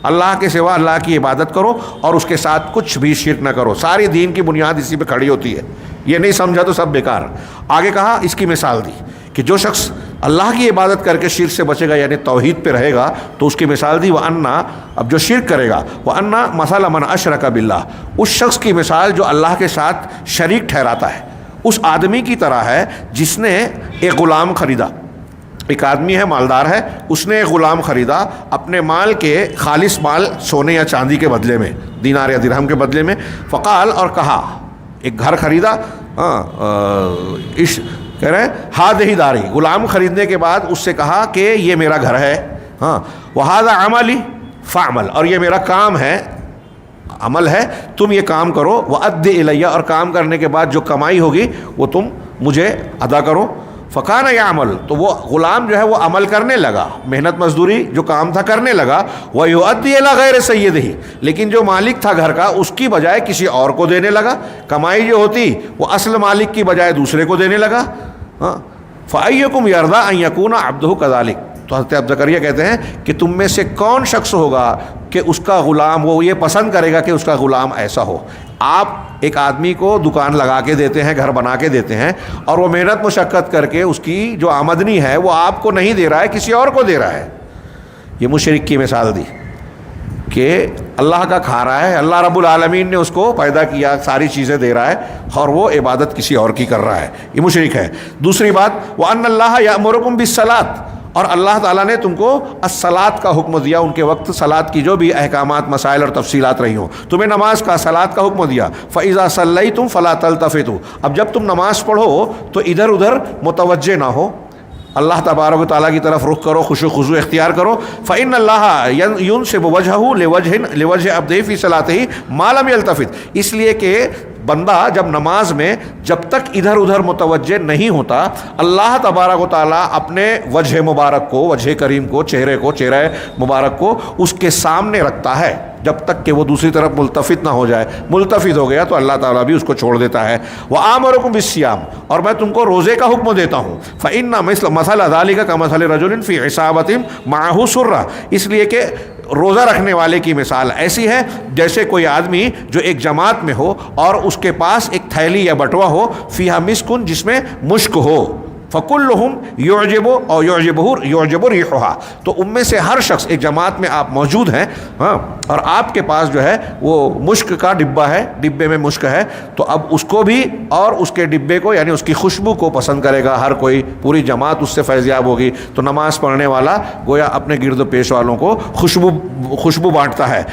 اللہ کے سوا اللہ کی عبادت کرو اور اس کے ساتھ کچھ بھی شرک نہ کرو۔ ساری دین کی بنیاد اسی پہ کھڑی ہوتی ہے، یہ نہیں سمجھا تو سب بیکار۔ آگے کہا، اس کی مثال دی کہ جو شخص اللہ کی عبادت کر کے شرک سے بچے گا، یعنی توحید پہ رہے گا، تو اس کی مثال دی وَأَنَّا، اب جو شرک کرے گا، وَأَنَّا مَثَلَ مَنْ أَشْرَكَ بِاللَّهِ، اس شخص کی مثال جو اللہ کے ساتھ شریک ٹھہراتا ہے، اس آدمی کی طرح ہے جس نے ایک غلام خریدا۔ ایک آدمی ہے، مالدار ہے، اس نے ایک غلام خریدا اپنے مال کے، خالص مال سونے یا چاندی کے بدلے میں، دینار یا درہم کے بدلے میں، فقال، اور کہا، ایک گھر خریدا، کہہ رہے ہیں ہذہ داری، غلام خریدنے کے بعد اس سے کہا کہ یہ میرا گھر ہے، ہاں، وہذا عملی فاعمل، اور یہ میرا کام ہے، عمل ہے، تم یہ کام کرو، وأد الیہ، اور کام کرنے کے بعد جو کمائی ہوگی وہ تم مجھے ادا کرو۔ فکان یعمل، تو وہ غلام جو ہے وہ عمل کرنے لگا، محنت مزدوری جو کام تھا کرنے لگا، ویؤدی الی غیر سیدہ، لیکن جو مالک تھا گھر کا اس کی بجائے کسی اور کو دینے لگا، کمائی جو ہوتی وہ اصل مالک کی بجائے دوسرے کو دینے لگا۔ فأیکم یرضی ان یکون عبدہ کذالک، تو حضرت ابو زکریا کہتے ہیں کہ تم میں سے کون شخص ہوگا کہ اس کا غلام، وہ یہ پسند کرے گا کہ اس کا غلام ایسا ہو۔ آپ ایک آدمی کو دکان لگا کے دیتے ہیں، گھر بنا کے دیتے ہیں، اور وہ محنت مشقت کر کے اس کی جو آمدنی ہے وہ آپ کو نہیں دے رہا ہے، کسی اور کو دے رہا ہے۔ یہ مشرک کی مثال دی کہ اللہ کا کھا رہا ہے، اللہ رب العالمین نے اس کو پیدا کیا، ساری چیزیں دے رہا ہے، اور وہ عبادت کسی اور کی کر رہا ہے، یہ مشرک ہے۔ دوسری بات، وَأَنَّ اللَّهَ يَأْمُرُكُم بِالصَّلَاةِ، اور اللہ تعالیٰ نے تم کو الصلاۃ کا حکم دیا، ان کے وقت صلاۃ کی جو بھی احکامات، مسائل اور تفصیلات رہی ہوں، تمہیں نماز کا، صلاۃ کا حکم دیا۔ فَإِذَا صَلَّيْتُمْ فَلَا تَلْتَفِتُوا، اب جب تم نماز پڑھو تو ادھر ادھر متوجہ نہ ہو، اللہ تبارک و تعالیٰ کی طرف رخ کرو، خشوع خضوع اختیار کرو۔ فإن اللہ ينسب وجهه لوجه عبده في صلاته ما لم يلتفت، اس لیے کہ بندہ جب نماز میں جب تک ادھر ادھر متوجہ نہیں ہوتا، اللہ تبارک و تعالیٰ اپنے وجہ مبارک کو، وجہ کریم کو، چہرہ مبارک کو اس کے سامنے رکھتا ہے جب تک کہ وہ دوسری طرف ملتفت نہ ہو جائے۔ ملتفت ہو گیا تو اللہ تعالیٰ بھی اس کو چھوڑ دیتا ہے۔ وآمرکم بالصیام، اور میں تم کو روزے کا حکم دیتا ہوں۔ فإن مثل ذلک کمثل رجل فی عصابۃ معہ سرہ، اس لیے کہ روزہ رکھنے والے کی مثال ایسی ہے جیسے کوئی آدمی جو ایک جماعت میں ہو اور اس کے پاس ایک تھیلی یا بٹوا ہو، فیہا مسکن، جس میں مشک ہو، فکلہم یعجب اور یعجب ریحھا، تو ان میں سے ہر شخص، ایک جماعت میں آپ موجود ہیں ہاں، اور آپ کے پاس جو ہے وہ مشک کا ڈبہ ہے، ڈبے میں مشک ہے، تو اب اس کو بھی اور اس کے ڈبے کو یعنی اس کی خوشبو کو پسند کرے گا ہر کوئی، پوری جماعت اس سے فیضیاب ہوگی۔ تو نماز پڑھنے والا گویا اپنے گرد و پیش والوں کو خوشبو بانٹتا ہے۔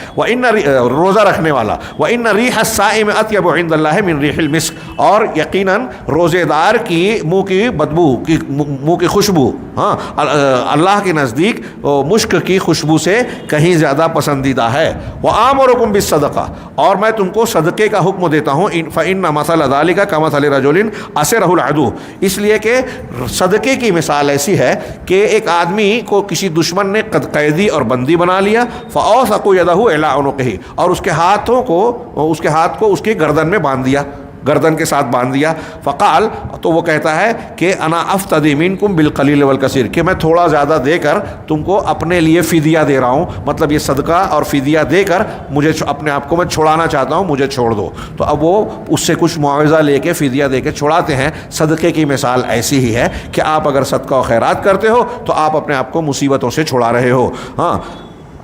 روزہ رکھنے والا وَإِنَّ رِيحَ الصَّائِمِ أَطْيَبُ عِندَ اللَّهِ مِنْ رِيحِ الْمِسْكِ، اور یقیناً روزے دار کی منہ کی بدبو کی منہ کی خوشبو ہاں اللہ کے نزدیک مشک کی خوشبو سے کہیں زیادہ پسندیدہ ہے۔ وَآمُرُكُم بِالصَّدَقَةِ، اور میں تم کو صدقے کا حکم دیتا ہوں، فَإِنَّ مَثَلَ ذَلِكَ كَمَثَلِ رَجُلٍ أَسَرَهُ الْعَدُوُّ، اس لیے کہ صدقے کی مثال ایسی ہے کہ ایک آدمی کو کسی دشمن نے قیدی اور بندی بنا لیا، فَأَوْثَقُ يَدَهُ إِلَىٰ عُنُقِهِ، اور اس کے ہاتھ کو اس کی گردن میں باندھ دیا، گردن کے ساتھ باندھ دیا۔ فقال، تو وہ کہتا ہے کہ انا افتدی منکم بالقلیل والکثیر، کہ میں تھوڑا زیادہ دے کر تم کو اپنے لیے فدیہ دے رہا ہوں، مطلب یہ صدقہ اور فدیہ دے کر مجھے اپنے آپ کو میں چھڑانا چاہتا ہوں، مجھے چھوڑ دو۔ تو اب وہ اس سے کچھ معاوضہ لے کے فدیہ دے کے چھڑاتے ہیں۔ صدقے کی مثال ایسی ہی ہے کہ آپ اگر صدقہ و خیرات کرتے ہو تو آپ اپنے آپ کو مصیبتوں سے چھڑا رہے ہو۔ ہاں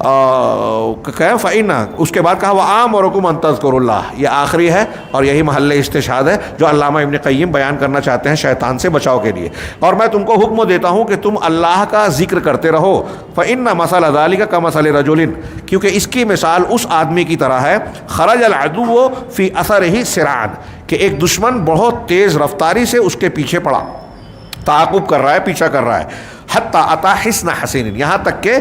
فَإِنَّ، اس کے بعد کہا وَآمُرُكُمْ أَن تَذْكُرُوا اللَّهَ، یہ آخری ہے اور یہی محل استشہاد ہے جو علامہ ابن قیم بیان کرنا چاہتے ہیں شیطان سے بچاؤ کے لیے۔ اور میں تم کو حکم دیتا ہوں کہ تم اللہ کا ذکر کرتے رہو۔ فَإِنَّ مَثَلَ ذَلِكَ كَمَثَلِ رَجُلٍ، کیونکہ اس کی مثال اس آدمی کی طرح ہے، خرج العدو فی اثرہ سرعان، کہ ایک دشمن بہت تیز رفتاری سے اس کے پیچھے پڑا، تعاقب کر رہا ہے، پیچھا کر رہا ہے، حتی اتا حصن حسین، یہاں تک کہ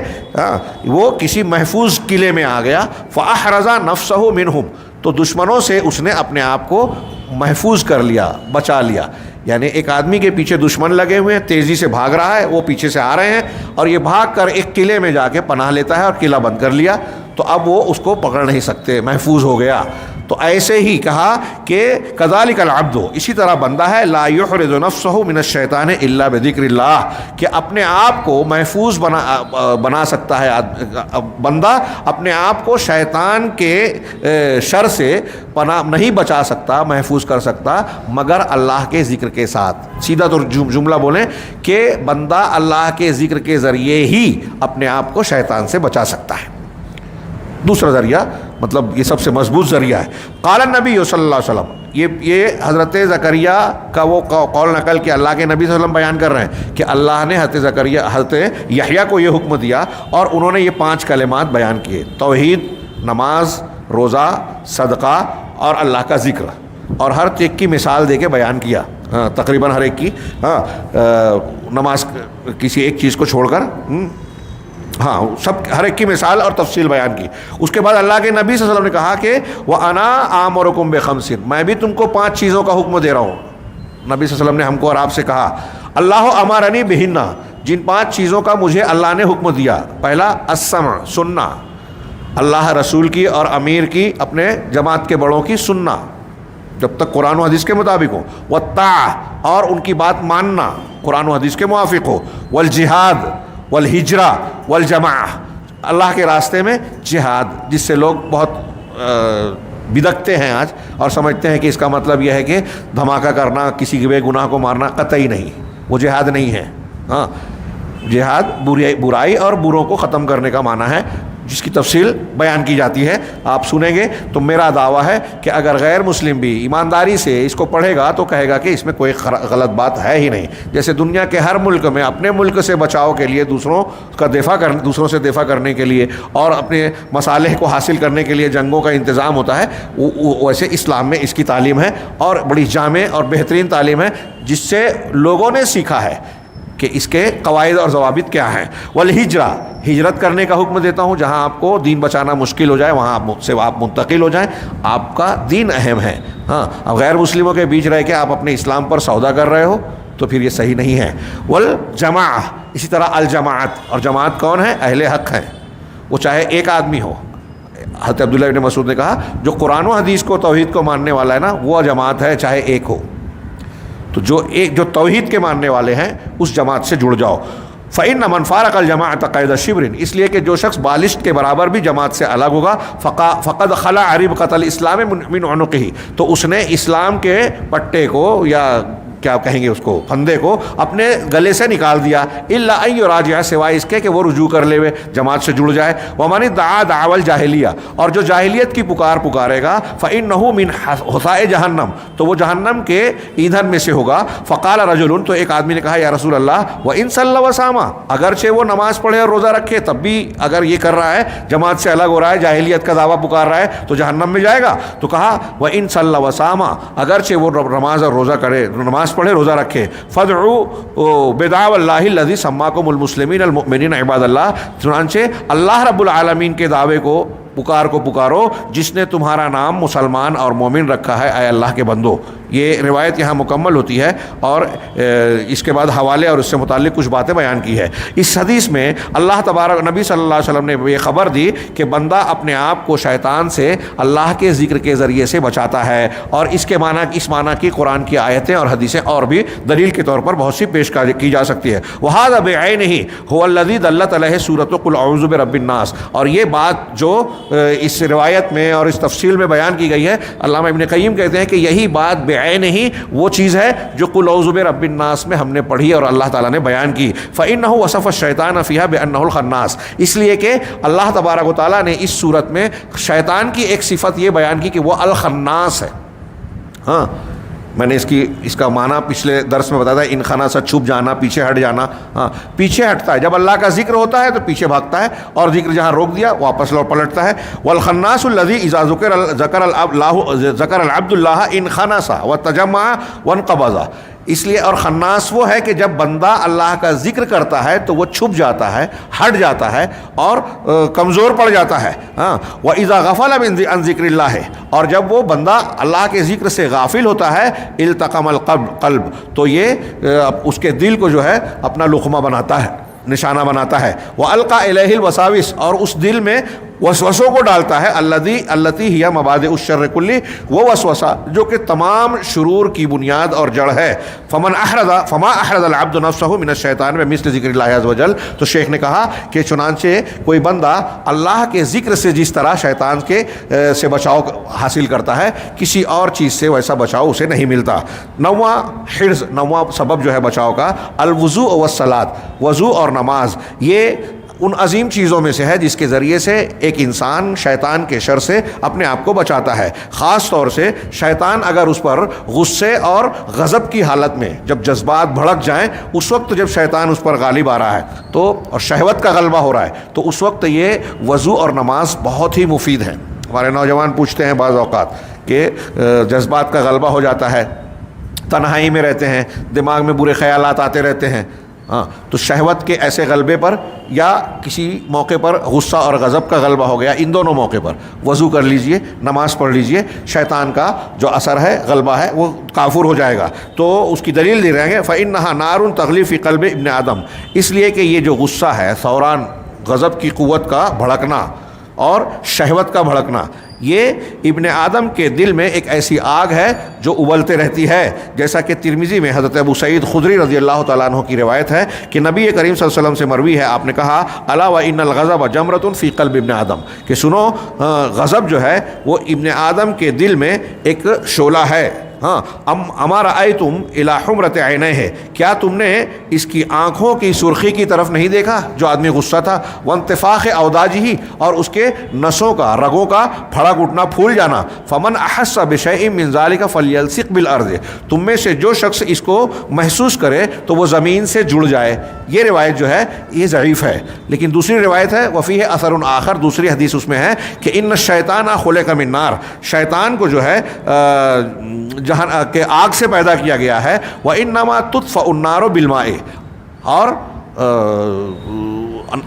وہ کسی محفوظ قلعے میں آ گیا، فاحرز نفسہ منہم، تو دشمنوں سے اس نے اپنے آپ کو محفوظ کر لیا، بچا لیا۔ یعنی ایک آدمی کے پیچھے دشمن لگے ہوئے ہیں، تیزی سے بھاگ رہا ہے، وہ پیچھے سے آ رہے ہیں، اور یہ بھاگ کر ایک قلعے میں جا کے پناہ لیتا ہے اور قلعہ بند کر لیا، تو اب وہ اس کو پکڑ نہیں سکتے، محفوظ ہو گیا۔ تو ایسے ہی کہا کہ کذالک العبد، اسی طرح بندہ ہے، لا یحرز نفسہ من الشیطان الا بذکر اللہ، کہ اپنے آپ کو محفوظ بنا سکتا ہے بندہ، اپنے آپ کو شیطان کے شر سے پناہ نہیں بچا سکتا، محفوظ کر سکتا مگر اللہ کے ذکر کے ساتھ۔ سیدھا تو جملہ بولیں کہ بندہ اللہ کے ذکر کے ذریعے ہی اپنے آپ کو شیطان سے بچا سکتا ہے۔ دوسرا ذریعہ، مطلب یہ سب سے مضبوط ذریعہ ہے۔ قال النبی صلی اللہ علیہ وسلم، یہ حضرت زکریا کا وہ قول نقل کہ اللہ کے نبی صلی اللہ علیہ وسلم بیان کر رہے ہیں کہ اللہ نے حضرت یحییٰ کو یہ حکم دیا اور انہوں نے یہ 5 کلمات بیان کیے، توحید، نماز، روزہ، صدقہ اور اللہ کا ذکر، اور ہر ایک کی مثال دے کے بیان کیا، ہاں تقریباً ہر ایک کی، ہاں نماز کسی ایک چیز کو چھوڑ کر، ہاں سب ہر ایک کی مثال اور تفصیل بیان کی۔ اس کے بعد اللہ کے نبی صلی اللہ علیہ وسلم نے کہا کہ وَأَنَا آمُرُكُم بِخَمْسٍ، میں بھی تم کو 5 چیزوں کا حکم دے رہا ہوں۔ نبی صلی اللہ علیہ وسلم نے ہم کو اور آپ سے کہا، اللہ امرنی بہن، جن 5 چیزوں کا مجھے اللہ نے حکم دیا۔ پہلا السمع، سننا، اللہ رسول کی اور امیر کی، اپنے جماعت کے بڑوں کی سننا جب تک قرآن و حدیث کے مطابق ہو، والطاعہ، اور ان کی بات ماننا قرآن و حدیث کے موافق ہو، والجہاد والہجرہ والجماعہ، اللہ کے راستے میں جہاد، جس سے لوگ بہت بدکتے ہیں آج اور سمجھتے ہیں کہ اس کا مطلب یہ ہے کہ دھماکہ کرنا، کسی کے بے گناہ کو مارنا، قطعی نہیں، وہ جہاد نہیں ہے۔ ہاں جہاد برائی اور بروں کو ختم کرنے کا معنی ہے، جس کی تفصیل بیان کی جاتی ہے، آپ سنیں گے۔ تو میرا دعویٰ ہے کہ اگر غیر مسلم بھی ایمانداری سے اس کو پڑھے گا تو کہے گا کہ اس میں کوئی غلط بات ہے ہی نہیں۔ جیسے دنیا کے ہر ملک میں اپنے ملک سے بچاؤ کے لیے، دوسروں سے دفاع کرنے کے لیے اور اپنے مصالح کو حاصل کرنے کے لیے جنگوں کا انتظام ہوتا ہے، ویسے اسلام میں اس کی تعلیم ہے اور بڑی جامع اور بہترین تعلیم ہے، جس سے لوگوں نے سیکھا ہے کہ اس کے قواعد اور ضوابط کیا ہیں۔ والہجرہ، ہجرت کرنے کا حکم دیتا ہوں، جہاں آپ کو دین بچانا مشکل ہو جائے وہاں آپ منتقل ہو جائیں، آپ کا دین اہم ہے۔ ہاں اب غیر مسلموں کے بیچ رہ کے آپ اپنے اسلام پر سودا کر رہے ہو تو پھر یہ صحیح نہیں ہے۔ والجماعہ، اسی طرح الجماعت، اور جماعت کون ہے؟ اہل حق ہیں، وہ چاہے ایک آدمی ہو۔ حضرت عبداللہ ابن مسعود نے کہا جو قرآن و حدیث کو، توحید کو ماننے والا ہے نا، وہ جماعت ہے، چاہے ایک ہو۔ تو جو توحید کے ماننے والے ہیں اس جماعت سے جڑ جاؤ۔ فَإِنَّ مَنْ فَارَقَ الْجَمَاعَةَ قَيْدَ شِبْرٍ، اس لیے کہ جو شخص بالشت کے برابر بھی جماعت سے الگ ہوگا، فَقَدْ خَلَعَ رِبْقَةَ الْإِسْلَامِ مِنْ عُنُقِهِ، تو اس نے اسلام کے پٹے کو یا کیا کہیں گے اس کو، پھندے کو اپنے گلے سے نکال دیا، الا ان یراجع، سوائے اس کے کہ وہ رجوع کر لے ہوئے، جماعت سے جڑ جائے، ومن دعا دعوى الجاہلیہ، اور جو جاہلیت کی پکارے گا، فانه من حصاء جہنم، تو وہ جہنم کے ایندھن میں سے ہوگا۔ فقال رجل، تو ایک آدمی نے کہا یا رسول اللہ وان صلى وصام، اگرچہ وہ نماز پڑھے اور روزہ رکھے تب بھی اگر یہ کر رہا ہے، جماعت سے الگ ہو رہا ہے، جاہلیت کا دعویٰ پکار رہا ہے، تو جہنم میں جائے گا۔ تو کہا وان صلى وصام، اگرچہ وہ نماز اور روزہ کرے، نماز پڑھے روزہ رکھے، فادعوا بدعوى الله الذي سماكم المسلمين المؤمنين عباد اللہ، چنانچہ اللہ رب العالمین کے دعوے کو پکارو جس نے تمہارا نام مسلمان اور مومن رکھا ہے، اے اللہ کے بندو۔ یہ روایت یہاں مکمل ہوتی ہے اور اس کے بعد حوالے اور اس سے متعلق کچھ باتیں بیان کی ہے۔ اس حدیث میں اللہ تبارک، نبی صلی اللہ علیہ وسلم نے یہ خبر دی کہ بندہ اپنے آپ کو شیطان سے اللہ کے ذکر کے ذریعے سے بچاتا ہے، اور اس کے معنی، اس معنی کی قرآن کی آیتیں اور حدیثیں اور بھی دلیل کے طور پر بہت سی پیش کی جا سکتی ہے۔ وَهَذَا بِعَيْنِهِ هُوَ الَّذِي دَلَّتْ عَلَيْهِ سورۃ قُلْ أَعُوذُ بِرَبِّ النَّاسِ، اور یہ بات جو اس روایت میں اور اس تفصیل میں بیان کی گئی ہے، علامہ ابن قیم کہتے ہیں کہ یہی بات بعین ہی وہ چیز ہے جو قل اعوذ برب الناس میں ہم نے پڑھی اور اللہ تعالیٰ نے بیان کی۔ فإنه وصف الشیطان فیہا بأنه الخناس، اس لیے کہ اللہ تبارک و تعالیٰ نے اس صورت میں شیطان کی ایک صفت یہ بیان کی کہ وہ الخناس ہے۔ ہاں، میں نے اس کا معنی پچھلے درس میں بتایا تھا، انخنا سے چھپ جانا، پیچھے ہٹ جانا۔ ہاں، پیچھے ہٹتا ہے، جب اللہ کا ذکر ہوتا ہے تو پیچھے بھاگتا ہے، اور ذکر جہاں روک دیا واپس لوٹ پلٹتا ہے۔ والخناس الذی اذا ذکر العبد اللہ انخنس وتجمع وانقبض، اس لیے، اور خناس وہ ہے کہ جب بندہ اللہ کا ذکر کرتا ہے تو وہ چھپ جاتا ہے، ہٹ جاتا ہے اور کمزور پڑ جاتا ہے۔ ہاں، وَإِذَا غَفَلَ عَنْ ذِكْرِ اللَّهِ، اور جب وہ بندہ اللہ کے ذکر سے غافل ہوتا ہے، التقم القلب، تو یہ اس کے دل کو جو ہے اپنا لقمہ بناتا ہے، نشانہ بناتا ہے۔ وَأَلْقَى إِلَيْهِ الْوَسَاوِسَ، اور اس دل میں وسوسوں کو ڈالتا ہے، التی ہی مبادئ الشر کلی، وہ وسوسہ جو کہ تمام شرور کی بنیاد اور جڑ ہے۔ فما احرز العبد نفسه من الشیطان بمثل ذکر اللہ عز وجل، تو شیخ نے کہا کہ چنانچہ کوئی بندہ اللہ کے ذکر سے جس طرح شیطان کے سے بچاؤ حاصل کرتا ہے، کسی اور چیز سے ویسا بچاؤ اسے نہیں ملتا۔ نواں حرز، نواں سبب جو ہے بچاؤ کا، الوضوء والصلاۃ، وضو اور نماز، یہ ان عظیم چیزوں میں سے ہے جس کے ذریعے سے ایک انسان شیطان کے شر سے اپنے آپ کو بچاتا ہے۔ خاص طور سے شیطان اگر اس پر غصے اور غضب کی حالت میں، جب جذبات بھڑک جائیں، اس وقت جب شیطان اس پر غالب آ رہا ہے تو، اور شہوت کا غلبہ ہو رہا ہے، تو اس وقت یہ وضو اور نماز بہت ہی مفید ہیں۔ ہمارے نوجوان پوچھتے ہیں بعض اوقات کہ جذبات کا غلبہ ہو جاتا ہے، تنہائی میں رہتے ہیں، دماغ میں برے خیالات آتے رہتے ہیں، ہاں، تو شہوت کے ایسے غلبے پر یا کسی موقع پر غصہ اور غضب کا غلبہ ہو گیا، ان دونوں موقع پر وضو کر لیجئے، نماز پڑھ لیجئے، شیطان کا جو اثر ہے، غلبہ ہے، وہ کافور ہو جائے گا۔ تو اس کی دلیل دے رہے ہیں فَإِنَّهَا نَارٌ تَغْلِي فِي قَلْبِ ابن آدم، اس لیے کہ یہ جو غصہ ہے، ثوران، غضب کی قوت کا بھڑکنا اور شہوت کا بھڑکنا، یہ ابن آدم کے دل میں ایک ایسی آگ ہے جو ابلتے رہتی ہے، جیسا کہ ترمذی میں حضرت ابو سعید خدری رضی اللہ تعالیٰ عنہ کی روایت ہے کہ نبی کریم صلی اللہ علیہ وسلم سے مروی ہے، آپ نے کہا الا وان الغضب جمرۃ فی قلب ابن آدم، کہ سنو، غضب جو ہے وہ ابن آدم کے دل میں ایک شعلہ ہے۔ ہاں، اما رأیتم الی حمرۃ عینیہ، کیا تم نے اس کی آنکھوں کی سرخی کی طرف نہیں دیکھا جو آدمی غصہ تھا، وانتفاخ اوداجہ، اور اس کے نسوں کا، رگوں کا پھڑک اٹھنا، پھول جانا، فمن احس بشیء من ذلک فلیلصق بالارض، تم میں سے جو شخص اس کو محسوس کرے تو وہ زمین سے جڑ جائے۔ یہ روایت جو ہے یہ ضعیف ہے، لیکن دوسری روایت ہے وفیہ اثر آخر، دوسری حدیث اس میں ہے کہ ان الشیطان خلق من نار، شیطان کو جو ہے جہاں کہ آگ سے پیدا کیا گیا ہے، وَإِنَّمَا تُطْفَأُ النَّارُ بِالْمَاءِ، اور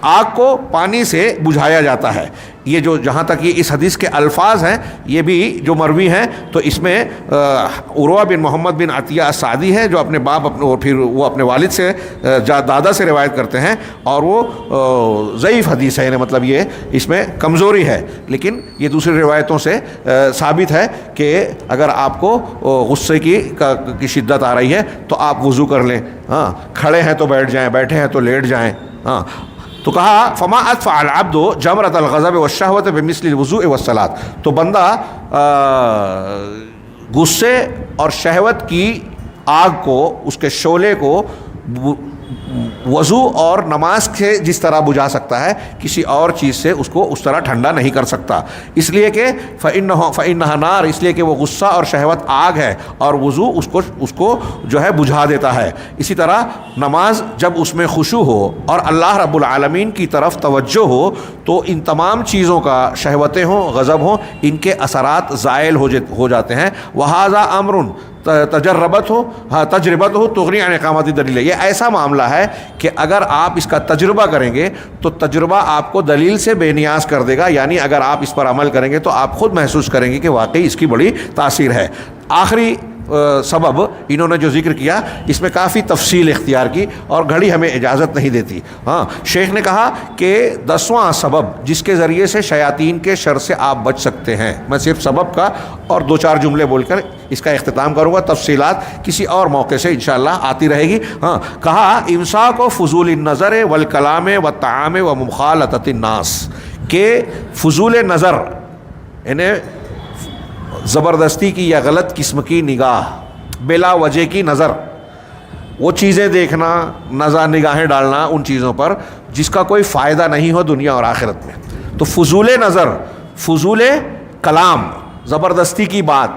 آگ کو پانی سے بجھایا جاتا ہے۔ یہ جو جہاں تک یہ اس حدیث کے الفاظ ہیں یہ بھی جو مروی ہیں، تو اس میں عروہ بن محمد بن عطیہ السعدی ہے جو اپنے باپ اور پھر وہ اپنے والد سے، دادا سے روایت کرتے ہیں، اور وہ ضعیف حدیث ہے، یعنی مطلب یہ اس میں کمزوری ہے، لیکن یہ دوسری روایتوں سے ثابت ہے کہ اگر آپ کو غصے کی شدت آ رہی ہے تو آپ وضو کر لیں، ہاں، کھڑے ہیں تو بیٹھ جائیں، بیٹھے ہیں تو لیٹ جائیں، ہاں۔ تو کہا فما اطفأ العبد جمرۃ الغضب والشہوۃ بمثل الوضوء والصلاۃ، تو بندہ غصے اور شہوت کی آگ کو، اس کے شعلے کو وضو اور نماز سے جس طرح بجھا سکتا ہے، کسی اور چیز سے اس کو اس طرح ٹھنڈا نہیں کر سکتا، اس لیے کہ فَإِنَّهَا نَارٌ، اس لیے کہ وہ غصہ اور شہوت آگ ہے، اور وضو اس کو جو ہے بجھا دیتا ہے۔ اسی طرح نماز جب اس میں خشوع ہو اور اللہ رب العالمین کی طرف توجہ ہو تو ان تمام چیزوں کا، شہوتیں ہوں، غضب ہوں، ان کے اثرات زائل ہو جاتے ہیں۔ وَهَذَا أَمْرٌ تجربت ہو تغنی عن اقامت دلیل، یہ ایسا معاملہ ہے کہ اگر آپ اس کا تجربہ کریں گے تو تجربہ آپ کو دلیل سے بے نیاز کر دے گا، یعنی اگر آپ اس پر عمل کریں گے تو آپ خود محسوس کریں گے کہ واقعی اس کی بڑی تاثیر ہے۔ آخری سبب انہوں نے جو ذکر کیا، اس میں کافی تفصیل اختیار کی اور گھڑی ہمیں اجازت نہیں دیتی۔ ہاں، شیخ نے کہا کہ 10واں سبب جس کے ذریعے سے شیاطین کے شر سے آپ بچ سکتے ہیں، میں صرف سبب کا اور 2-4 جملے بول کر اس کا اختتام کروں گا، تفصیلات کسی اور موقع سے انشاءاللہ آتی رہے گی۔ ہاں، کہا امساک و فضول النظر والکلام والطعام ومخالطۃ الناس، کہ فضول نظر یعنی زبردستی کی یا غلط قسم کی نگاہ، بلا وجہ کی نظر، وہ چیزیں دیکھنا، نگاہیں ڈالنا ان چیزوں پر جس کا کوئی فائدہ نہیں ہو دنیا اور آخرت میں، تو فضول نظر، فضول کلام، زبردستی کی بات،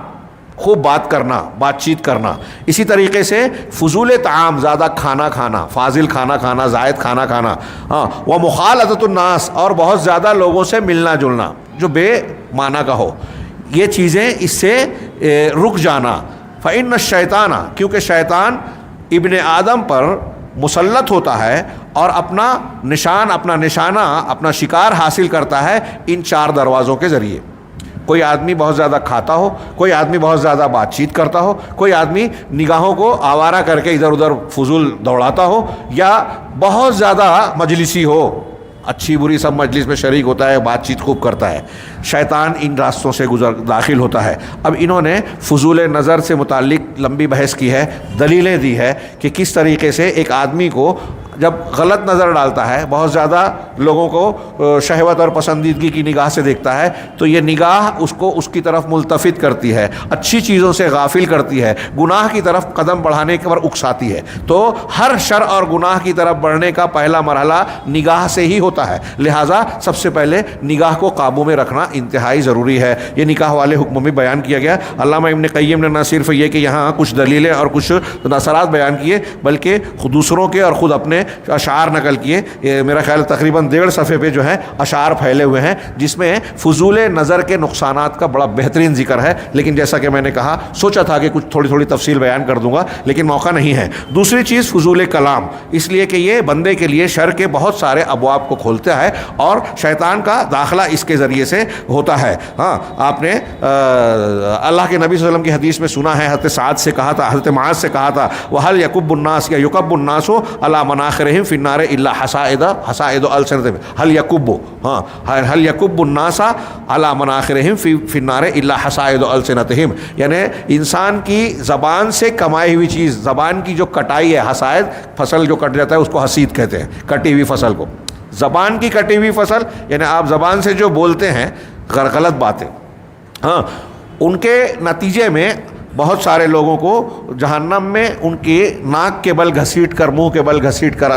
خوب بات کرنا، بات چیت کرنا، اسی طریقے سے فضول طعام، زیادہ کھانا کھانا، فاضل کھانا کھانا، زائد کھانا کھانا، ہاں، وہ مخالطۃ الناس، اور بہت زیادہ لوگوں سے ملنا جلنا جو بے معنی کا ہو، یہ چیزیں اس سے رک جانا۔ فإن الشیطان، کیونکہ شیطان ابن آدم پر مسلط ہوتا ہے اور اپنا نشانہ، اپنا شکار حاصل کرتا ہے ان 4 دروازوں کے ذریعے۔ کوئی آدمی بہت زیادہ کھاتا ہو، کوئی آدمی بہت زیادہ بات چیت کرتا ہو، کوئی آدمی نگاہوں کو آوارہ کر کے ادھر ادھر فضول دوڑاتا ہو، یا بہت زیادہ مجلسی ہو، اچھی بری سب مجلس میں شریک ہوتا ہے، بات چیت خوب کرتا ہے، شیطان ان راستوں سے داخل ہوتا ہے۔ اب انہوں نے فضول نظر سے متعلق لمبی بحث کی ہے، دلیلیں دی ہے کہ کس طریقے سے ایک آدمی کو جب غلط نظر ڈالتا ہے، بہت زیادہ لوگوں کو شہوت اور پسندیدگی کی نگاہ سے دیکھتا ہے، تو یہ نگاہ اس کو اس کی طرف ملتفت کرتی ہے، اچھی چیزوں سے غافل کرتی ہے، گناہ کی طرف قدم بڑھانے پر اکساتی ہے۔ تو ہر شر اور گناہ کی طرف بڑھنے کا پہلا مرحلہ نگاہ سے ہی ہوتا ہے، لہٰذا سب سے پہلے نگاہ کو قابو میں رکھنا انتہائی ضروری ہے۔ یہ نکاح والے حکم میں بیان کیا گیا۔ علامہ ابن قیم نے نہ صرف یہ کہ یہاں کچھ دلیلیں اور کچھ اثرات بیان کیے، بلکہ دوسروں کے اور خود اپنے اشعار نقل کیے۔ میرا خیال تقریباً 1.5 صفحے پہ جو ہے اشعار پھیلے ہوئے ہیں، جس میں فضول نظر کے نقصانات کا بڑا بہترین ذکر ہے، لیکن جیسا کہ میں نے کہا، سوچا تھا کہ کچھ تھوڑی تفصیل بیان کر دوں گا، لیکن موقع نہیں ہے۔ دوسری چیز فضول کلام، اس لیے کہ یہ بندے کے لیے شر کے بہت سارے ابواب کو کھولتا ہے اور شیطان کا داخلہ اس کے ذریعے سے ہوتا ہے۔ ہاں، آپ نے اللہ کے نبی صلی اللہ علیہ وسلم کی حدیث میں سنا ہے، حضرت سعد سے کہا تھا، حضرت معاذ سے کہا تھا، وَهَلْ يَكُبُّ النَّاسُ یا يُكَبُّ النَّاسُ عَلَى مَنَاخِرِهِمْ فِي النَّارِ إِلَّا حَصَائِدُ أَلْسِنَتِهِمْ هَلْ يَكُبُّ النَّاسَ عَلَى مَنَاخِرِهِمْ فِي النَّارِ إِلَّا حَصَائِدُ أَلْسِنَتِهِمْ، یعنی انسان کی زبان سے کمائی ہوئی چیز، زبان کی جو کٹائی ہے، حصائد، فصل جو کٹ جاتا ہے اس کو حصید کہتے ہیں، کٹی ہوئی فصل کو، زبان کی کٹی ہوئی فصل، یعنی آپ زبان سے جو بولتے ہیں غلط باتیں، ہاں، ان کے نتیجے میں بہت سارے لوگوں کو جہنم میں ان کے ناک کے بل گھسیٹ کر، منہ کے بل گھسیٹ کر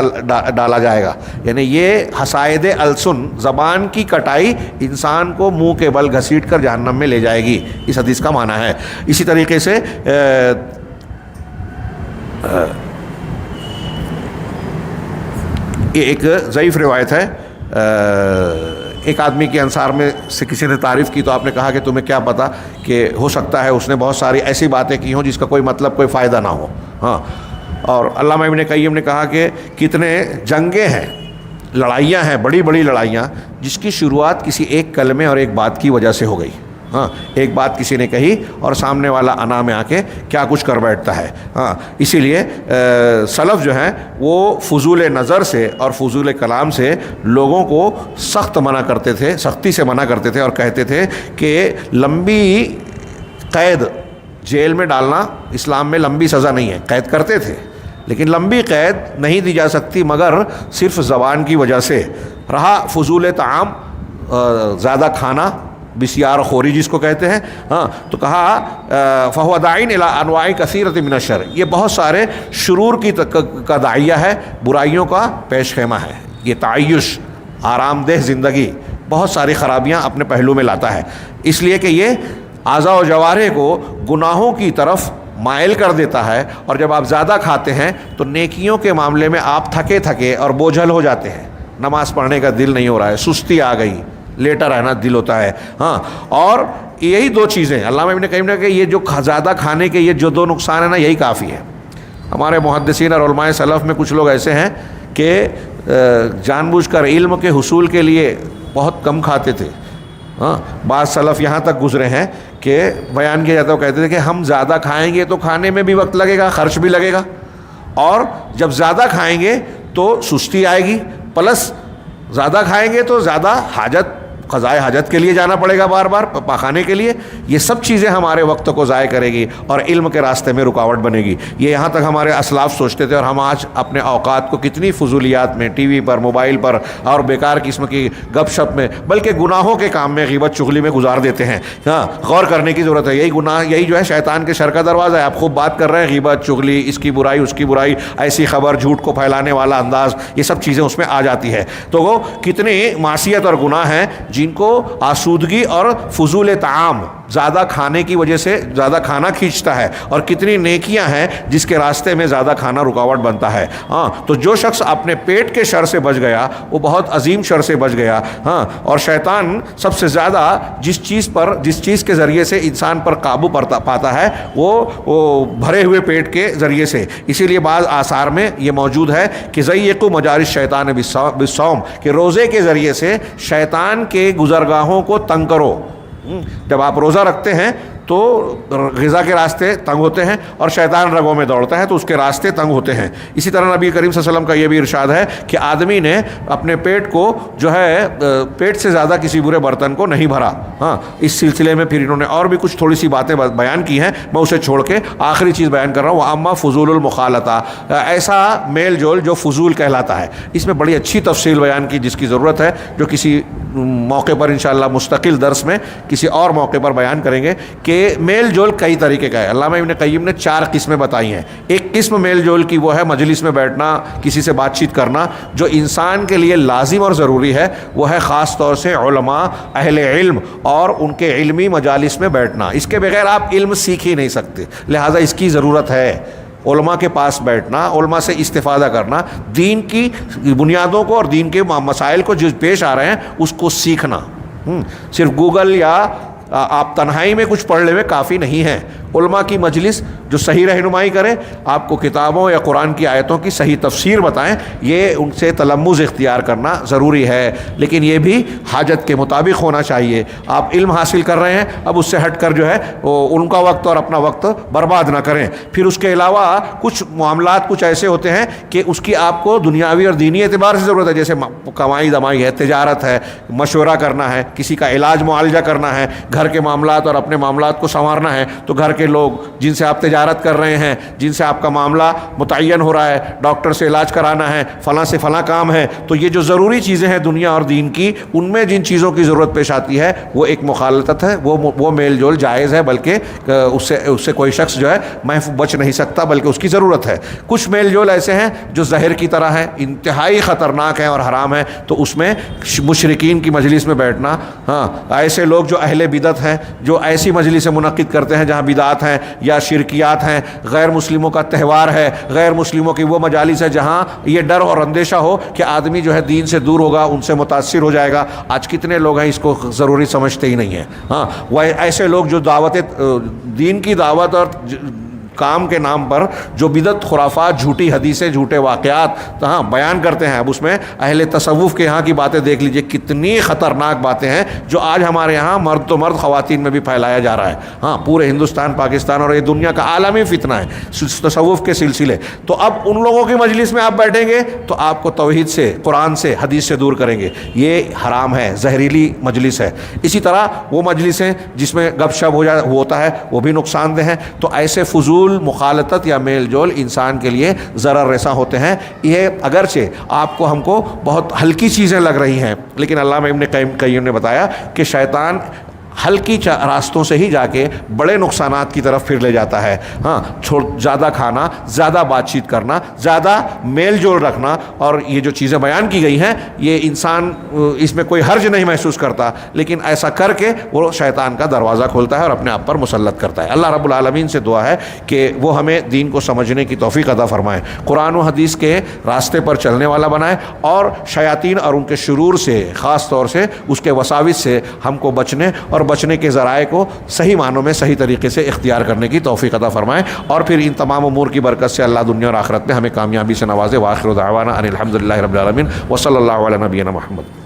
ڈالا جائے گا۔ یعنی یہ حصائد السن، زبان کی کٹائی، انسان کو منہ کے بل گھسیٹ کر جہنم میں لے جائے گی، اس حدیث کا معنی ہے۔ اسی طریقے سے یہ ایک ضعیف روایت ہے، ایک آدمی کے انصار میں سے کسی نے تعریف کی تو آپ نے کہا کہ تمہیں کیا پتہ کہ ہو سکتا ہے اس نے بہت ساری ایسی باتیں کی ہوں جس کا کوئی مطلب، کوئی فائدہ نہ ہو۔ ہاں، اور علامہ ابن قیم نے کہا کہ کتنے جنگیں ہیں، لڑائیاں ہیں، بڑی بڑی لڑائیاں، جس کی شروعات کسی ایک کلمے اور ایک بات کی وجہ سے ہو گئی۔ ہاں، ایک بات کسی نے کہی اور سامنے والا انا میں آ کے کیا کچھ کر بیٹھتا ہے۔ ہاں، اسی لیے سلف جو ہیں وہ فضول نظر سے اور فضول کلام سے لوگوں کو سخت منع کرتے تھے، سختی سے منع کرتے تھے، اور کہتے تھے کہ لمبی قید، جیل میں ڈالنا اسلام میں لمبی سزا نہیں ہے، قید کرتے تھے لیکن لمبی قید نہیں دی جا سکتی مگر صرف زبان کی وجہ سے۔ رہا فضول طعام، زیادہ کھانا، بسیار خوری جس کو کہتے ہیں. ہاں تو کہا فہو داعین الی انواع کثیرۃ من الشر، یہ بہت سارے شرور کی کا داعیہ ہے، برائیوں کا پیش خیمہ ہے. یہ تعیش، آرام دہ زندگی بہت ساری خرابیاں اپنے پہلو میں لاتا ہے، اس لیے کہ یہ اعضاء و جوارح کو گناہوں کی طرف مائل کر دیتا ہے. اور جب آپ زیادہ کھاتے ہیں تو نیکیوں کے معاملے میں آپ تھکے تھکے اور بوجھل ہو جاتے ہیں، نماز پڑھنے کا دل نہیں ہو رہا ہے، سستی آ گئی، لیٹا رہنا دل ہوتا ہے. ہاں اور یہی دو چیزیں علامہ ابن قیم نے کہ یہ جو زیادہ کھانے کے یہ جو دو نقصان ہیں نا، یہی کافی ہے. ہمارے محدثین اور علماء سلف میں کچھ لوگ ایسے ہیں کہ جان بوجھ کر علم کے حصول کے لیے بہت کم کھاتے تھے. ہاں بعض سلف یہاں تک گزرے ہیں کہ بیان کیا جاتا ہے، وہ کہتے تھے کہ ہم زیادہ کھائیں گے تو کھانے میں بھی وقت لگے گا، خرچ بھی لگے گا، اور جب زیادہ کھائیں گے تو سستی آئے گی، پلس زیادہ کھائیں گے تو زیادہ حاجت، قضائے حاجت کے لیے جانا پڑے گا بار بار پاخانے کے لیے. یہ سب چیزیں ہمارے وقت کو ضائع کرے گی اور علم کے راستے میں رکاوٹ بنے گی. یہ یہاں تک ہمارے اسلاف سوچتے تھے، اور ہم آج اپنے اوقات کو کتنی فضولیات میں، ٹی وی پر، موبائل پر اور بیکار قسم کی گپ شپ میں، بلکہ گناہوں کے کام میں، غیبت چغلی میں گزار دیتے ہیں. ہاں غور کرنے کی ضرورت ہے. یہی گناہ، یہی جو ہے شیطان کے شر کا دروازہ ہے. آپ خوب بات کر رہے ہیں، غیبت، چغلی، اس کی برائی، اس کی برائی، ایسی خبر، جھوٹ کو پھیلانے والا انداز، یہ سب چیزیں اس میں آ جاتی ہے. تو وہ کتنی معصیت اور گناہ ہیں جن کو آسودگی اور فضول طعام، زیادہ کھانے کی وجہ سے زیادہ کھانا کھینچتا ہے، اور کتنی نیکیاں ہیں جس کے راستے میں زیادہ کھانا رکاوٹ بنتا ہے. ہاں تو جو شخص اپنے پیٹ کے شر سے بچ گیا وہ بہت عظیم شر سے بچ گیا. ہاں اور شیطان سب سے زیادہ جس چیز کے ذریعے سے انسان پر قابو پاتا ہے وہ بھرے ہوئے پیٹ کے ذریعے سے. اسی لیے بعض آثار میں یہ موجود ہے کہ ضیقوا مجاری الشیطان بالصوم، کہ روزے کے ذریعے سے شیطان کے گزرگاہوں کو تنگ کرو. جب آپ روزہ رکھتے ہیں تو غذا کے راستے تنگ ہوتے ہیں اور شیطان رگوں میں دوڑتا ہے تو اس کے راستے تنگ ہوتے ہیں. اسی طرح نبی کریم صلی اللہ علیہ وسلم کا یہ بھی ارشاد ہے کہ آدمی نے اپنے پیٹ کو جو ہے پیٹ سے زیادہ کسی برے برتن کو نہیں بھرا. ہاں اس سلسلے میں پھر انہوں نے اور بھی کچھ تھوڑی سی باتیں بیان کی ہیں، میں اسے چھوڑ کے آخری چیز بیان کر رہا ہوں. وہ اما فضول المخالطہ، ایسا میل جول جو فضول کہلاتا ہے. اس میں بڑی اچھی تفصیل بیان کی جس کی ضرورت ہے، جو کسی موقع پر انشاءاللہ مستقل درس میں کسی اور موقع پر بیان کریں گے. کہ میل جول کئی طریقے کا ہے. علامہ ابن قیم نے 4 قسمیں بتائی ہیں. ایک قسم میل جول کی وہ ہے مجلس میں بیٹھنا، کسی سے بات چیت کرنا، جو انسان کے لیے لازم اور ضروری ہے. وہ ہے خاص طور سے علماء، اہل علم اور ان کے علمی مجالس میں بیٹھنا. اس کے بغیر آپ علم سیکھ ہی نہیں سکتے، لہٰذا اس کی ضرورت ہے. علماء کے پاس بیٹھنا، علماء سے استفادہ کرنا، دین کی بنیادوں کو اور دین کے مسائل کو جو پیش آ رہے ہیں اس کو سیکھنا. صرف گوگل یا آپ تنہائی میں کچھ پڑھ لے ہوئے کافی نہیں ہے. علماء کی مجلس جو صحیح رہنمائی کرے، آپ کو کتابوں یا قرآن کی آیتوں کی صحیح تفسیر بتائیں، یہ ان سے تلمذ اختیار کرنا ضروری ہے. لیکن یہ بھی حاجت کے مطابق ہونا چاہیے. آپ علم حاصل کر رہے ہیں، اب اس سے ہٹ کر جو ہے ان کا وقت اور اپنا وقت برباد نہ کریں. پھر اس کے علاوہ کچھ معاملات کچھ ایسے ہوتے ہیں کہ اس کی آپ کو دنیاوی اور دینی اعتبار سے ضرورت ہے، جیسے کمائی دمائی ہے، تجارت ہے، مشورہ کرنا ہے، کسی کا علاج معالجہ کرنا ہے، گھر کے معاملات اور اپنے معاملات کو سنوارنا ہے. تو گھر کے لوگ جن سے آپ تجارت کر رہے ہیں، جن سے آپ کا معاملہ متعین ہو رہا ہے، ڈاکٹر سے علاج کرانا ہے، فلاں سے فلاں کام ہے، تو یہ جو ضروری چیزیں ہیں دنیا اور دین کی، ان میں جن چیزوں کی ضرورت پیش آتی ہے وہ ایک مخالطت ہے، وہ میل جول جائز ہے، بلکہ اس سے کوئی شخص جو ہے محفوظ بچ نہیں سکتا، بلکہ اس کی ضرورت ہے. کچھ میل جول ایسے ہیں جو زہر کی طرح ہے، انتہائی خطرناک ہیں اور حرام ہیں. تو اس میں مشرکین کی مجلس میں بیٹھنا، ہاں ایسے لوگ جو اہل بدعت ہیں، جو ایسی مجلسیں منعقد کرتے ہیں جہاں بدعات ہیں یا شرکیات ہیں، غیر مسلموں کا تہوار ہے، غیر مسلموں کی وہ مجالس ہے جہاں یہ ڈر اور اندیشہ ہو کہ آدمی جو ہے دین سے دور ہوگا، ان سے متاثر ہو جائے گا. آج کتنے لوگ ہیں اس کو ضروری سمجھتے ہی نہیں ہیں. ہاں وہ ایسے لوگ جو دین کی دعوت اور کام کے نام پر جو بدعت، خرافات، جھوٹی حدیثیں، جھوٹے واقعات ہاں بیان کرتے ہیں. اب اس میں اہل تصوف کے یہاں کی باتیں دیکھ لیجئے، کتنی خطرناک باتیں ہیں جو آج ہمارے یہاں مرد تو مرد، خواتین میں بھی پھیلایا جا رہا ہے. ہاں پورے ہندوستان، پاکستان اور یہ دنیا کا عالمی فتنہ ہے تصوف کے سلسلے. تو اب ان لوگوں کی مجلس میں آپ بیٹھیں گے تو آپ کو توحید سے، قرآن سے، حدیث سے دور کریں گے. یہ حرام ہے، زہریلی مجلس ہے. اسی طرح وہ مجلسیں جس میں گپ شپ ہوتا ہے وہ بھی نقصان دہ ہیں. تو ایسے فضول مخالطت یا میل جول انسان کے لیے ضرر رساں ہوتے ہیں. یہ اگرچہ آپ کو، ہم کو بہت ہلکی چیزیں لگ رہی ہیں، لیکن علامہ ابن قیم نے بتایا کہ شیطان ہلکی راستوں سے ہی جا کے بڑے نقصانات کی طرف پھر لے جاتا ہے. ہاں زیادہ کھانا، زیادہ بات چیت کرنا، زیادہ میل جول رکھنا، اور یہ جو چیزیں بیان کی گئی ہیں یہ انسان اس میں کوئی حرج نہیں محسوس کرتا، لیکن ایسا کر کے وہ شیطان کا دروازہ کھولتا ہے اور اپنے آپ پر مسلط کرتا ہے. اللہ رب العالمین سے دعا ہے کہ وہ ہمیں دین کو سمجھنے کی توفیق عطا فرمائے، قرآن و حدیث کے راستے پر چلنے والا بنائے، اور شیاطین اور ان کے شرور سے، خاص طور سے اس کے وساوس سے ہم کو بچنے اور بچنے کے ذرائع کو صحیح معنوں میں صحیح طریقے سے اختیار کرنے کی توفیق عطا فرمائے، اور پھر ان تمام امور کی برکت سے اللہ دنیا اور آخرت میں ہمیں کامیابی سے نوازے. وآخر دعوانا ان الحمد للہ رب العالمین وصلی اللہ علی نبینا محمد.